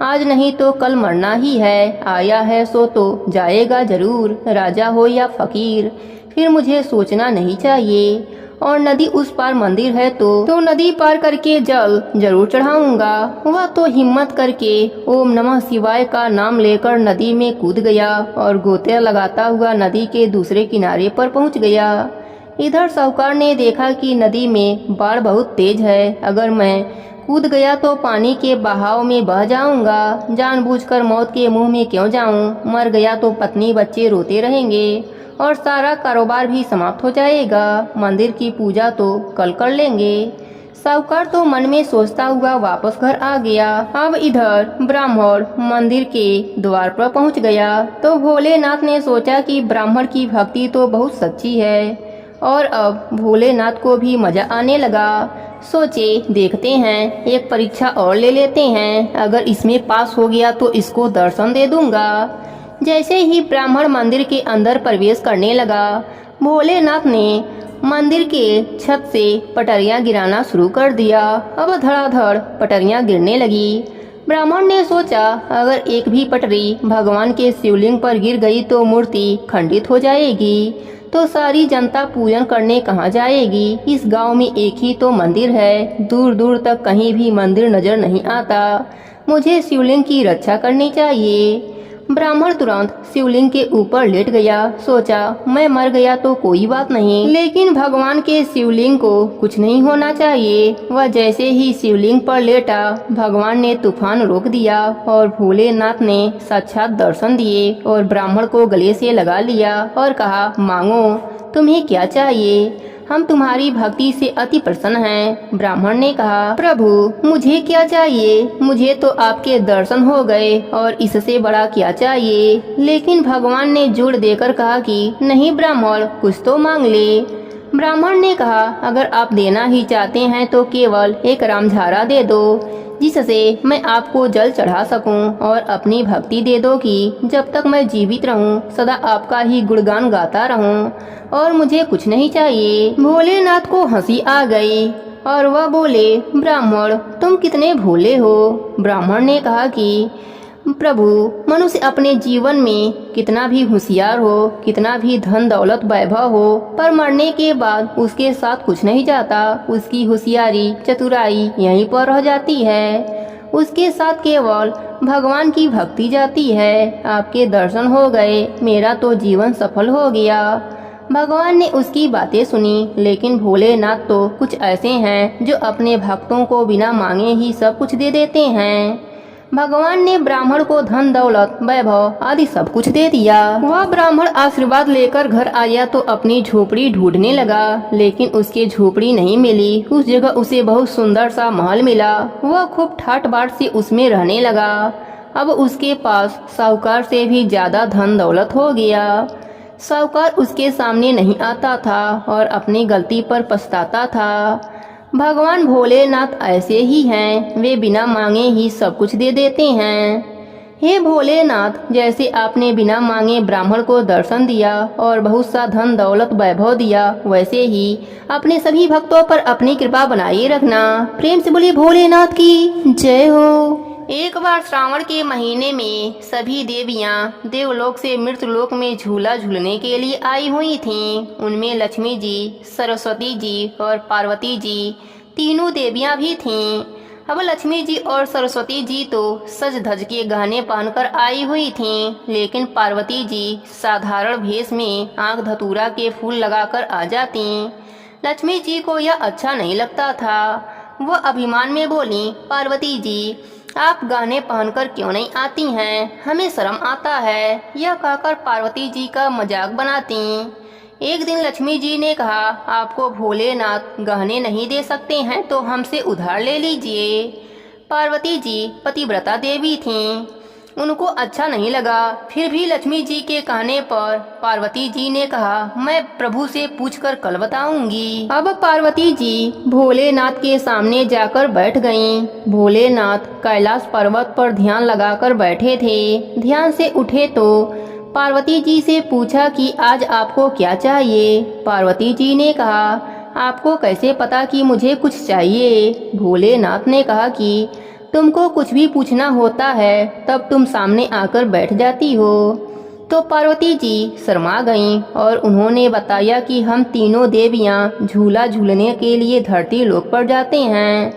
आज नहीं तो कल मरना ही है। आया है सो तो जाएगा जरूर, राजा हो या फकीर, फिर मुझे सोचना नहीं चाहिए। और नदी उस पार मंदिर है तो नदी पार करके जल जरूर चढ़ाऊंगा। वह तो हिम्मत करके ओम नमः शिवाय का नाम लेकर नदी में कूद गया और गोते लगाता हुआ नदी के दूसरे किनारे पर पहुंच गया। इधर साहूकार ने देखा कि नदी में बाढ़ बहुत तेज है। अगर मैं कूद गया तो पानी के बहाव में बह जाऊंगा। जानबूझकर मौत के मुंह में क्यों जाऊं? मर गया तो पत्नी बच्चे रोते रहेंगे और सारा कारोबार भी समाप्त हो जाएगा। मंदिर की पूजा तो कल कर लेंगे। साहूकार तो मन में सोचता हुआ वापस घर आ गया। अब इधर ब्राह्मण मंदिर के द्वार पर पहुंच गया तो भोलेनाथ ने सोचा कि ब्राह्मण की भक्ति तो बहुत सच्ची है और अब भोलेनाथ को भी मजा आने लगा। सोचे देखते हैं, एक परीक्षा और ले लेते हैं, अगर इसमें पास हो गया तो इसको दर्शन दे दूंगा। जैसे ही ब्राह्मण मंदिर के अंदर प्रवेश करने लगा, भोलेनाथ ने मंदिर के छत से पटरियां गिराना शुरू कर दिया। अब धड़ाधड़ पटरियां गिरने लगी। ब्राह्मण ने सोचा अगर एक भी पटरी भगवान के शिवलिंग पर गिर गई तो मूर्ति खंडित हो जाएगी, तो सारी जनता पूजन करने कहाँ जाएगी। इस गांव में एक ही तो मंदिर है, दूर दूर तक कहीं भी मंदिर नजर नहीं आता। मुझे शिवलिंग की रक्षा करनी चाहिए। ब्राह्मण तुरंत शिवलिंग के ऊपर लेट गया। सोचा मैं मर गया तो कोई बात नहीं, लेकिन भगवान के शिवलिंग को कुछ नहीं होना चाहिए। वह जैसे ही शिवलिंग पर लेटा, भगवान ने तूफान रोक दिया और भोलेनाथ ने साक्षात दर्शन दिए और ब्राह्मण को गले से लगा लिया और कहा मांगो, तुम्हें क्या चाहिए, हम तुम्हारी भक्ति से अति प्रसन्न हैं। ब्राह्मण ने कहा प्रभु मुझे क्या चाहिए, मुझे तो आपके दर्शन हो गए और इससे बड़ा क्या चाहिए। लेकिन भगवान ने जोर देकर कहा कि नहीं ब्राह्मण, कुछ तो मांग ले। ब्राह्मण ने कहा अगर आप देना ही चाहते हैं तो केवल एक रामझारा दे दो, जिससे मैं आपको जल चढ़ा सकूं, और अपनी भक्ति दे दो कि जब तक मैं जीवित रहूं सदा आपका ही गुणगान गाता रहूं, और मुझे कुछ नहीं चाहिए। भोलेनाथ को हंसी आ गई और वह बोले ब्राह्मण तुम कितने भोले हो। ब्राह्मण ने कहा कि प्रभु मनुष्य अपने जीवन में कितना भी होशियार हो, कितना भी धन दौलत वैभव हो, पर मरने के बाद उसके साथ कुछ नहीं जाता। उसकी होशियारी चतुराई यहीं पर रह जाती है, उसके साथ केवल भगवान की भक्ति जाती है। आपके दर्शन हो गए, मेरा तो जीवन सफल हो गया। भगवान ने उसकी बातें सुनी, लेकिन भोलेनाथ तो कुछ ऐसे हैं जो अपने भक्तों को बिना मांगे ही सब कुछ दे देते हैं। भगवान ने ब्राह्मण को धन दौलत वैभव आदि सब कुछ दे दिया। वह ब्राह्मण आशीर्वाद लेकर घर आया तो अपनी झोपड़ी ढूंढने लगा, लेकिन उसके झोपड़ी नहीं मिली। उस जगह उसे बहुत सुंदर सा महल मिला। वह खूब ठाट बाट से उसमें रहने लगा। अब उसके पास साहूकार से भी ज्यादा धन दौलत हो गया। साहूकार उसके सामने नहीं आता था और अपनी गलती पर पछताता था। भगवान भोलेनाथ ऐसे ही हैं, वे बिना मांगे ही सब कुछ दे देते हैं। हे भोलेनाथ, जैसे आपने बिना मांगे ब्राह्मण को दर्शन दिया और बहुत सा धन दौलत वैभव दिया, वैसे ही अपने सभी भक्तों पर अपनी कृपा बनाए रखना। प्रेम से बोलिए भोलेनाथ की जय हो। एक बार श्रावण के महीने में सभी देवियां देवलोक से मृतलोक में झूला झूलने के लिए आई हुई थीं। उनमें लक्ष्मी जी, सरस्वती जी और पार्वती जी तीनों देवियां भी थीं। अब लक्ष्मी जी और सरस्वती जी तो सज धज के गहने पहनकर आई हुई थीं, लेकिन पार्वती जी साधारण भेष में आंख धतूरा के फूल लगाकर आ जाती। लक्ष्मी जी को यह अच्छा नहीं लगता था। वह अभिमान में बोली, पार्वती जी आप गहने पहनकर क्यों नहीं आती हैं, हमें शर्म आता है। यह कहकर पार्वती जी का मजाक बनाती। एक दिन लक्ष्मी जी ने कहा, आपको भोलेनाथ गहने नहीं दे सकते हैं तो हमसे उधार ले लीजिए। पार्वती जी पतिव्रता देवी थीं। उनको अच्छा नहीं लगा। फिर भी लक्ष्मी जी के कहने पर पार्वती जी ने कहा, मैं प्रभु से पूछकर कल बताऊंगी। अब पार्वती जी भोलेनाथ के सामने जाकर बैठ गईं। भोलेनाथ कैलाश पर्वत पर ध्यान लगाकर बैठे थे। ध्यान से उठे तो पार्वती जी से पूछा कि आज आपको क्या चाहिए। पार्वती जी ने कहा, आपको कैसे पता कि मुझे कुछ चाहिए। भोलेनाथ ने कहा कि तुमको कुछ भी पूछना होता है तब तुम सामने आकर बैठ जाती हो। तो पार्वती जी शर्मा गईं और उन्होंने बताया कि हम तीनों देवियां झूला झूलने के लिए धरती लोक पर जाते हैं।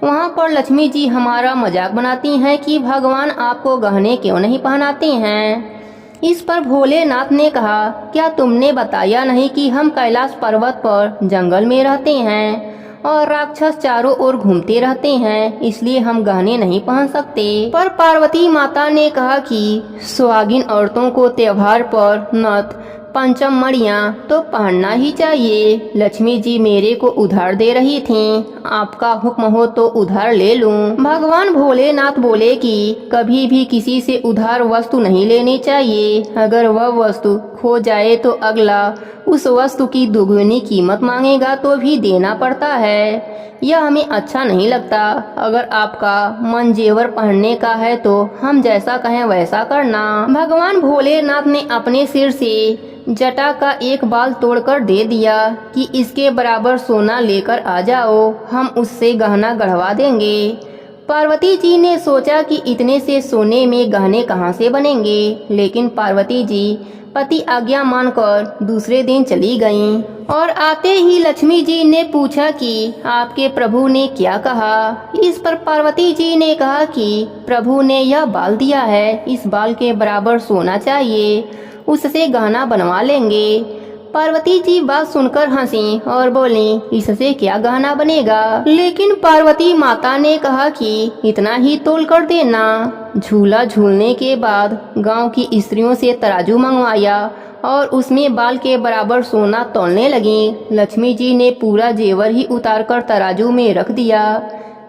वहां पर लक्ष्मी जी हमारा मजाक बनाती हैं कि भगवान आपको गहने क्यों नहीं पहनाते हैं। इस पर भोलेनाथ ने कहा, क्या तुमने बताया नहीं कि हम कैलाश पर्वत पर जंगल में रहते हैं और राक्षस चारों ओर घूमते रहते हैं, इसलिए हम गहने नहीं पहन सकते। पर पार्वती माता ने कहा कि सुहागिन औरतों को त्योहार पर नथ पंचम मणियां तो पहनना ही चाहिए। लक्ष्मी जी मेरे को उधार दे रही थीं, आपका हुक्म हो तो उधार ले लूं। भगवान भोलेनाथ बोले कि कभी भी किसी से उधार वस्तु नहीं लेनी चाहिए। अगर वह वस्तु खो जाए तो अगला उस वस्तु की दुगनी कीमत मांगेगा तो भी देना पड़ता है। यह हमें अच्छा नहीं लगता। अगर आपका मन जेवर पहनने का है तो हम जैसा कहें वैसा करना। भगवान भोलेनाथ ने अपने सिर से जटा का एक बाल तोड़कर दे दिया कि इसके बराबर सोना लेकर आ जाओ, हम उससे गहना गढ़वा देंगे। पार्वती जी ने सोचा कि इतने से सोने में गहने कहाँ से बनेंगे, लेकिन पार्वती जी पति आज्ञा मानकर दूसरे दिन चली गईं। और आते ही लक्ष्मी जी ने पूछा कि आपके प्रभु ने क्या कहा। इस पर पार्वती जी ने कहा कि प्रभु ने यह बाल दिया है, इस बाल के बराबर सोना चाहिए, उससे गहना बनवा लेंगे। पार्वती जी बात सुनकर हंसी और बोली, इससे क्या गहना बनेगा। लेकिन पार्वती माता ने कहा कि इतना ही तोल कर देना। झूला झूलने के बाद गांव की स्त्रियों से तराजू मंगवाया और उसमें बाल के बराबर सोना तोलने लगी। लक्ष्मी जी ने पूरा जेवर ही उतारकर तराजू में रख दिया,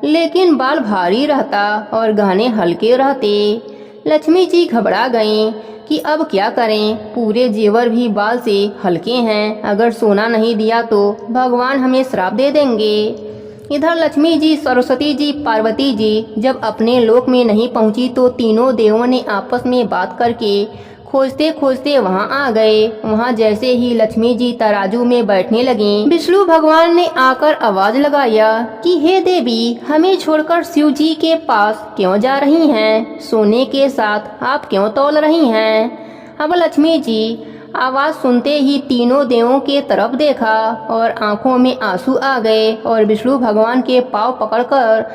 लेकिन बाल भारी रहता और गहने हल्के रहते। लक्ष्मी जी घबरा गईं कि अब क्या करें, पूरे जेवर भी बाल से हल्के हैं, अगर सोना नहीं दिया तो भगवान हमें श्राप दे देंगे। इधर लक्ष्मी जी, सरस्वती जी, पार्वती जी जब अपने लोक में नहीं पहुंची तो तीनों देवों ने आपस में बात करके खोजते खोजते वहां आ गए। वहां जैसे ही लक्ष्मी जी तराजू में बैठने लगीं, विष्णु भगवान ने आकर आवाज लगाया कि हे देवी, हमें छोड़कर शिव जी के पास क्यों जा रही हैं? सोने के साथ आप क्यों तौल रही हैं? अब लक्ष्मी जी आवाज सुनते ही तीनों देवों के तरफ देखा और आंखों में आंसू आ गए और विष्णु भगवान के पांव पकड़कर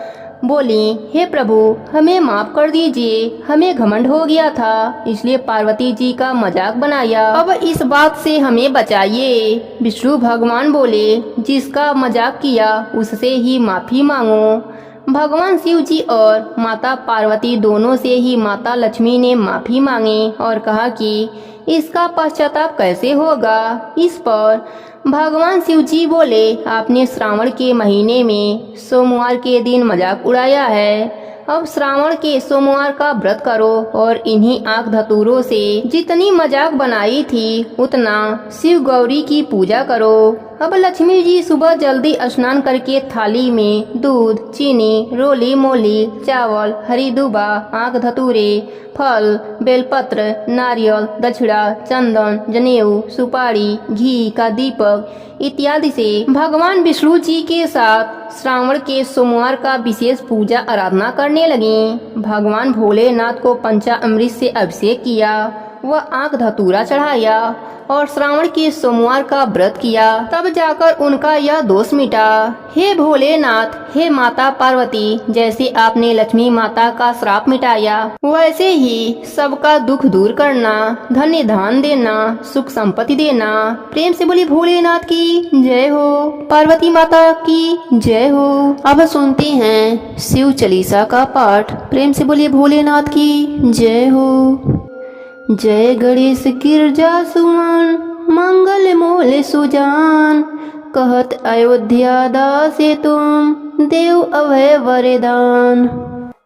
बोली, हे प्रभु, हमें माफ कर दीजिए, हमें घमंड हो गया था, इसलिए पार्वती जी का मजाक बनाया, अब इस बात से हमें बचाइए। विष्णु भगवान बोले, जिसका मजाक किया उससे ही माफी मांगो। भगवान शिव जी और माता पार्वती दोनों से ही माता लक्ष्मी ने माफी मांगी और कहा कि इसका पश्चाताप कैसे होगा। इस पर भगवान शिव जी बोले, आपने श्रावण के महीने में सोमवार के दिन मजाक उड़ाया है, अब श्रावण के सोमवार का व्रत करो और इन्हीं आंख धतूरों से जितनी मजाक बनाई थी उतना शिव गौरी की पूजा करो। अब लक्ष्मी जी सुबह जल्दी स्नान करके थाली में दूध, चीनी, रोली मोली, चावल, हरी दूबा, आंख धतूरे, फल, बेलपत्र, नारियल, दक्षिणा, चंदन, जनेऊ, सुपारी, घी का दीपक इत्यादि से भगवान विष्णु जी के साथ श्रावण के सोमवार का विशेष पूजा आराधना करने लगी। भगवान भोलेनाथ को पंचामृत से अभिषेक किया, वह आंख धतूरा चढ़ाया और श्रावण के सोमवार का व्रत किया, तब जाकर उनका यह दोष मिटा। हे भोलेनाथ, हे माता पार्वती, जैसे आपने लक्ष्मी माता का श्राप मिटाया वैसे ही सबका दुख दूर करना, धन्य धान देना, सुख संपत्ति देना। प्रेम से बोली भोलेनाथ की जय हो, पार्वती माता की जय हो। अब सुनते हैं शिव चालीसा का पाठ। प्रेम से बोली भोलेनाथ की जय हो। जय गणेश गिरजा सुमन, मंगल मोल सुजान, कहत अयोध्या दासे तुम, देव अभय वरदान।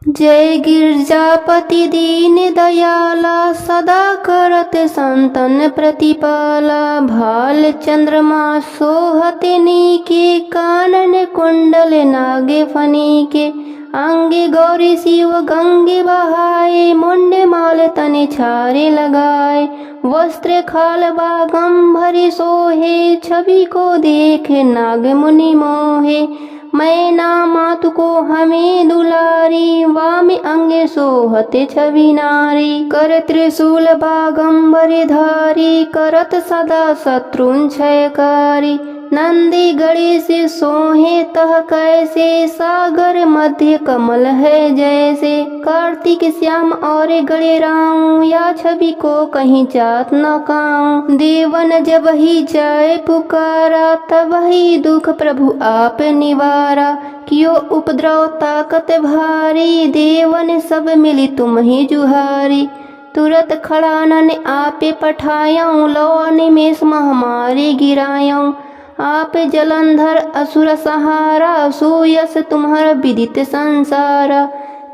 जय गिरजापति दीन दयाला, सदा करत संतन प्रतिपाला। भाल चंद्रमा सोहते नीके, कानन कुंडल नागे फनीके। अंगे गौरी शिव गंगे बहाए, मुंडे माल तने छारे लगाए। वस्त्र खाल बागंभरी सोहे, छवि को देख नाग मुनि मोहे। मैना मातु को हमें दुलारी, वाम अंगे सोहते छवि नारी। कर त्रिशूल बागंबर धारी, करत सदा शत्रुन क्षयकारी। नंदी गणेश सोहे तह कैसे, सागर मध्य कमल है जैसे। कार्तिक श्याम और गणे राम, या छवि को कहीं जात न काऊं। देवन जब ही जाए पुकारा, तब ही दुख प्रभु आप निवारा। कियो उपद्रव ताकत भारी, देवन सब मिली तुम ही जुहारी। तुरत खड़ानन आपे पठायऊं, लौ निमेष महामारी गिरायऊं। आप जलंधर असुर सहारा, सुयस तुम्हारा विदित संसारा।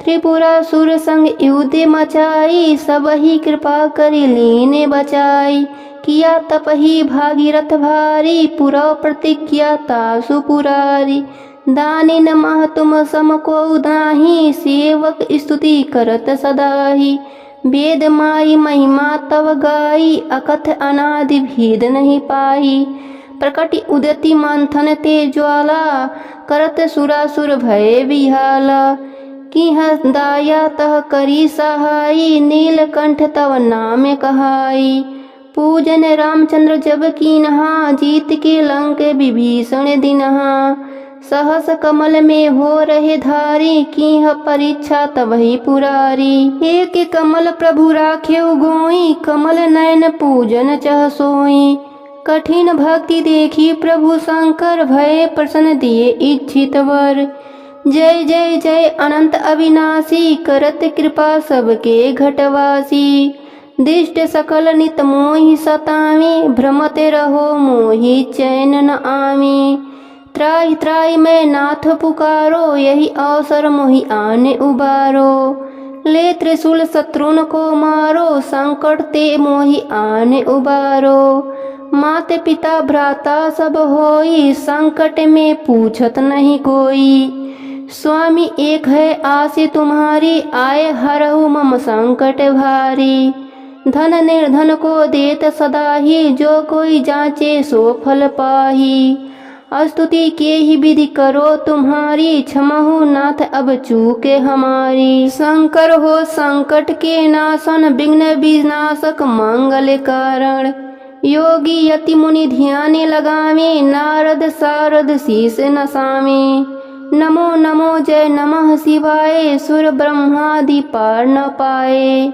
त्रिपुरासुर संग युद्ध मचाई, सब ही कृपा करी लीने बचाई। किया तप ही भागीरथ भारी, पुरा प्रतिज्ञा तासु पुरारी। दानी नमः तुम सम को उदाही, सेवक स्तुति करत सदाही। वेद माई महिमा तव गाई, अकथ अनादि भेद नहीं पाई। प्रकटि उदति मंथन ते ज्वाला, करत सुरासुर भय विहाला। की दाया तह करी सहाई, नीलकंठ तव नाम कहाई। पूजन रामचंद्र जब कीन्हा, जीत के लंक विभीषण दिनहा। सहस कमल में हो रहे धारी, कीह परीक्षा तबहि पुरारी। एक कमल प्रभु राख्यो गोई, कमल नयन पूजन चह सोई। कठिन भक्ति देखी प्रभु शंकर, भय प्रसन्न दिए इच्छित वर। जय जय जय अनंत अविनाशी, करत कृपा सबके घटवासी। दिष्ट सकल नित मोहि सतावे, भ्रमते रहो मोहि चैन न आवे। त्राहि त्राहि मैं नाथ पुकारो, यही अवसर मोहि आने उबारो। ले त्रिशूल शत्रुन को मारो, संकट ते मोहि आने उबारो। माते पिता भ्राता सब होई, संकट में पूछत नहीं कोई। स्वामी एक है आसी तुम्हारी, आए हरहु मम संकट भारी। धन निर्धन को देत सदा ही, जो कोई जांचे सो फल पाही। स्तुति के ही विधि करो तुम्हारी, क्षमहु नाथ अब चूके हमारी। शंकर हो संकट के नाशन, विघ्न विनाशक मंगल कारण। योगी यति मुनि ध्यान लगावे, नारद सारद शीस नसावे। नमो नमो जय नमः शिवाय, सुर ब्रह्मादि पार न पाए।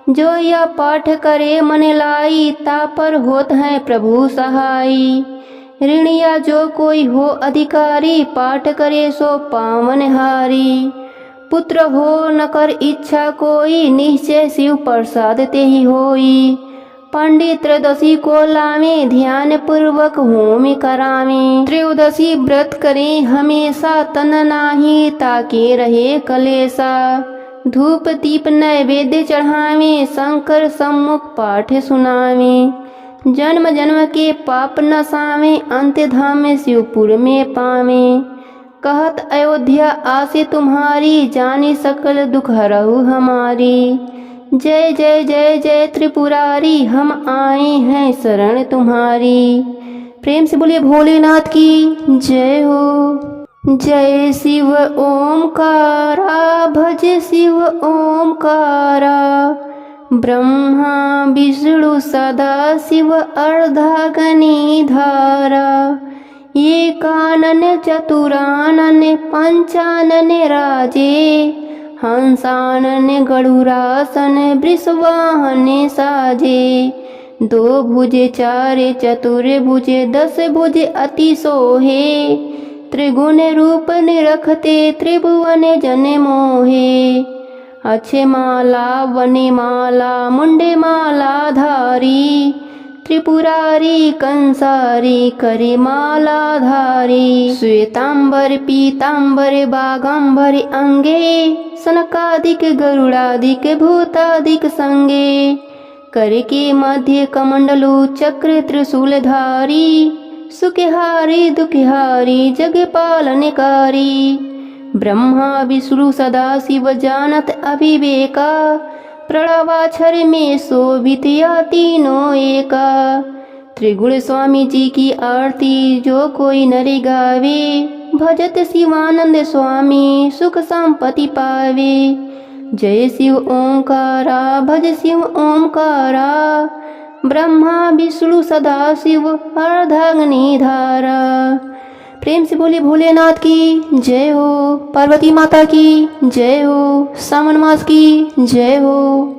जो यह पाठ करे मन लाई, तापर होत है प्रभु सहाई। ऋणिया जो कोई हो अधिकारी, पाठ करे सो पावन हारी। पुत्र हो न कर इच्छा कोई, निश्चय शिव प्रसाद ते ही होई। पंडित त्रयोदशी को लावे, ध्यान पूर्वक होम करावे। त्रयोदशी व्रत करे हमेशा, तन नाही ताके रहे कलेसा। धूप दीप नैवेद्य चढ़ावे, शंकर सम्मुख पाठ सुनावे। जन्म जन्म के पाप नसावे, अंत्य धाम में शिवपुर में पावे। कहत अयोध्या आसे तुम्हारी, जानी सकल दुख हरहु हमारी। जय जय जय जय त्रिपुरारी, हम आए हैं शरण तुम्हारी। प्रेम से बोलिए भोलेनाथ की जय हो। जय शिव ओमकारा, भज शिव ओमकारा। ब्रह्मा विष्णु सदा शिव अर्धागनी धारा। ये कानन चतुरानन पंचानन राजे। हंसानन गरुरासन वृषवाहन साजे। दो भुजे चारे चतुर भुजे, 10 भुजे अति सोहे। त्रिगुण रूप निरखते, त्रिभुवन जन मोहे। अच्छे माला वने माला, मुंडे माला धारी। त्रिपुरारी कंसारी करे मालाधारी श्वेतांबर पीतांबर बागांबर अंगे सनकादिक गरुड़ादिक भूतादिक संगे करके मध्य कमंडलु चक्र त्रिशूलधारी सुखहारी दुखहारी जग पालनकारी ब्रह्मा विष्णु सदा शिव जानत अभिवेका प्रणवाक्षर में शोभित या तीनों एका त्रिगुण स्वामी जी की आरती जो कोई नर गावे भजत शिवानंद स्वामी सुख संपत्ति पावे जय शिव ओंकारा भज शिव ओंकारा ब्रह्मा विष्णु सदा शिव अर्धाग्नि धारा। प्रेम से बोले भोलेनाथ की जय हो, पार्वती माता की जय हो, सावन मास की जय हो।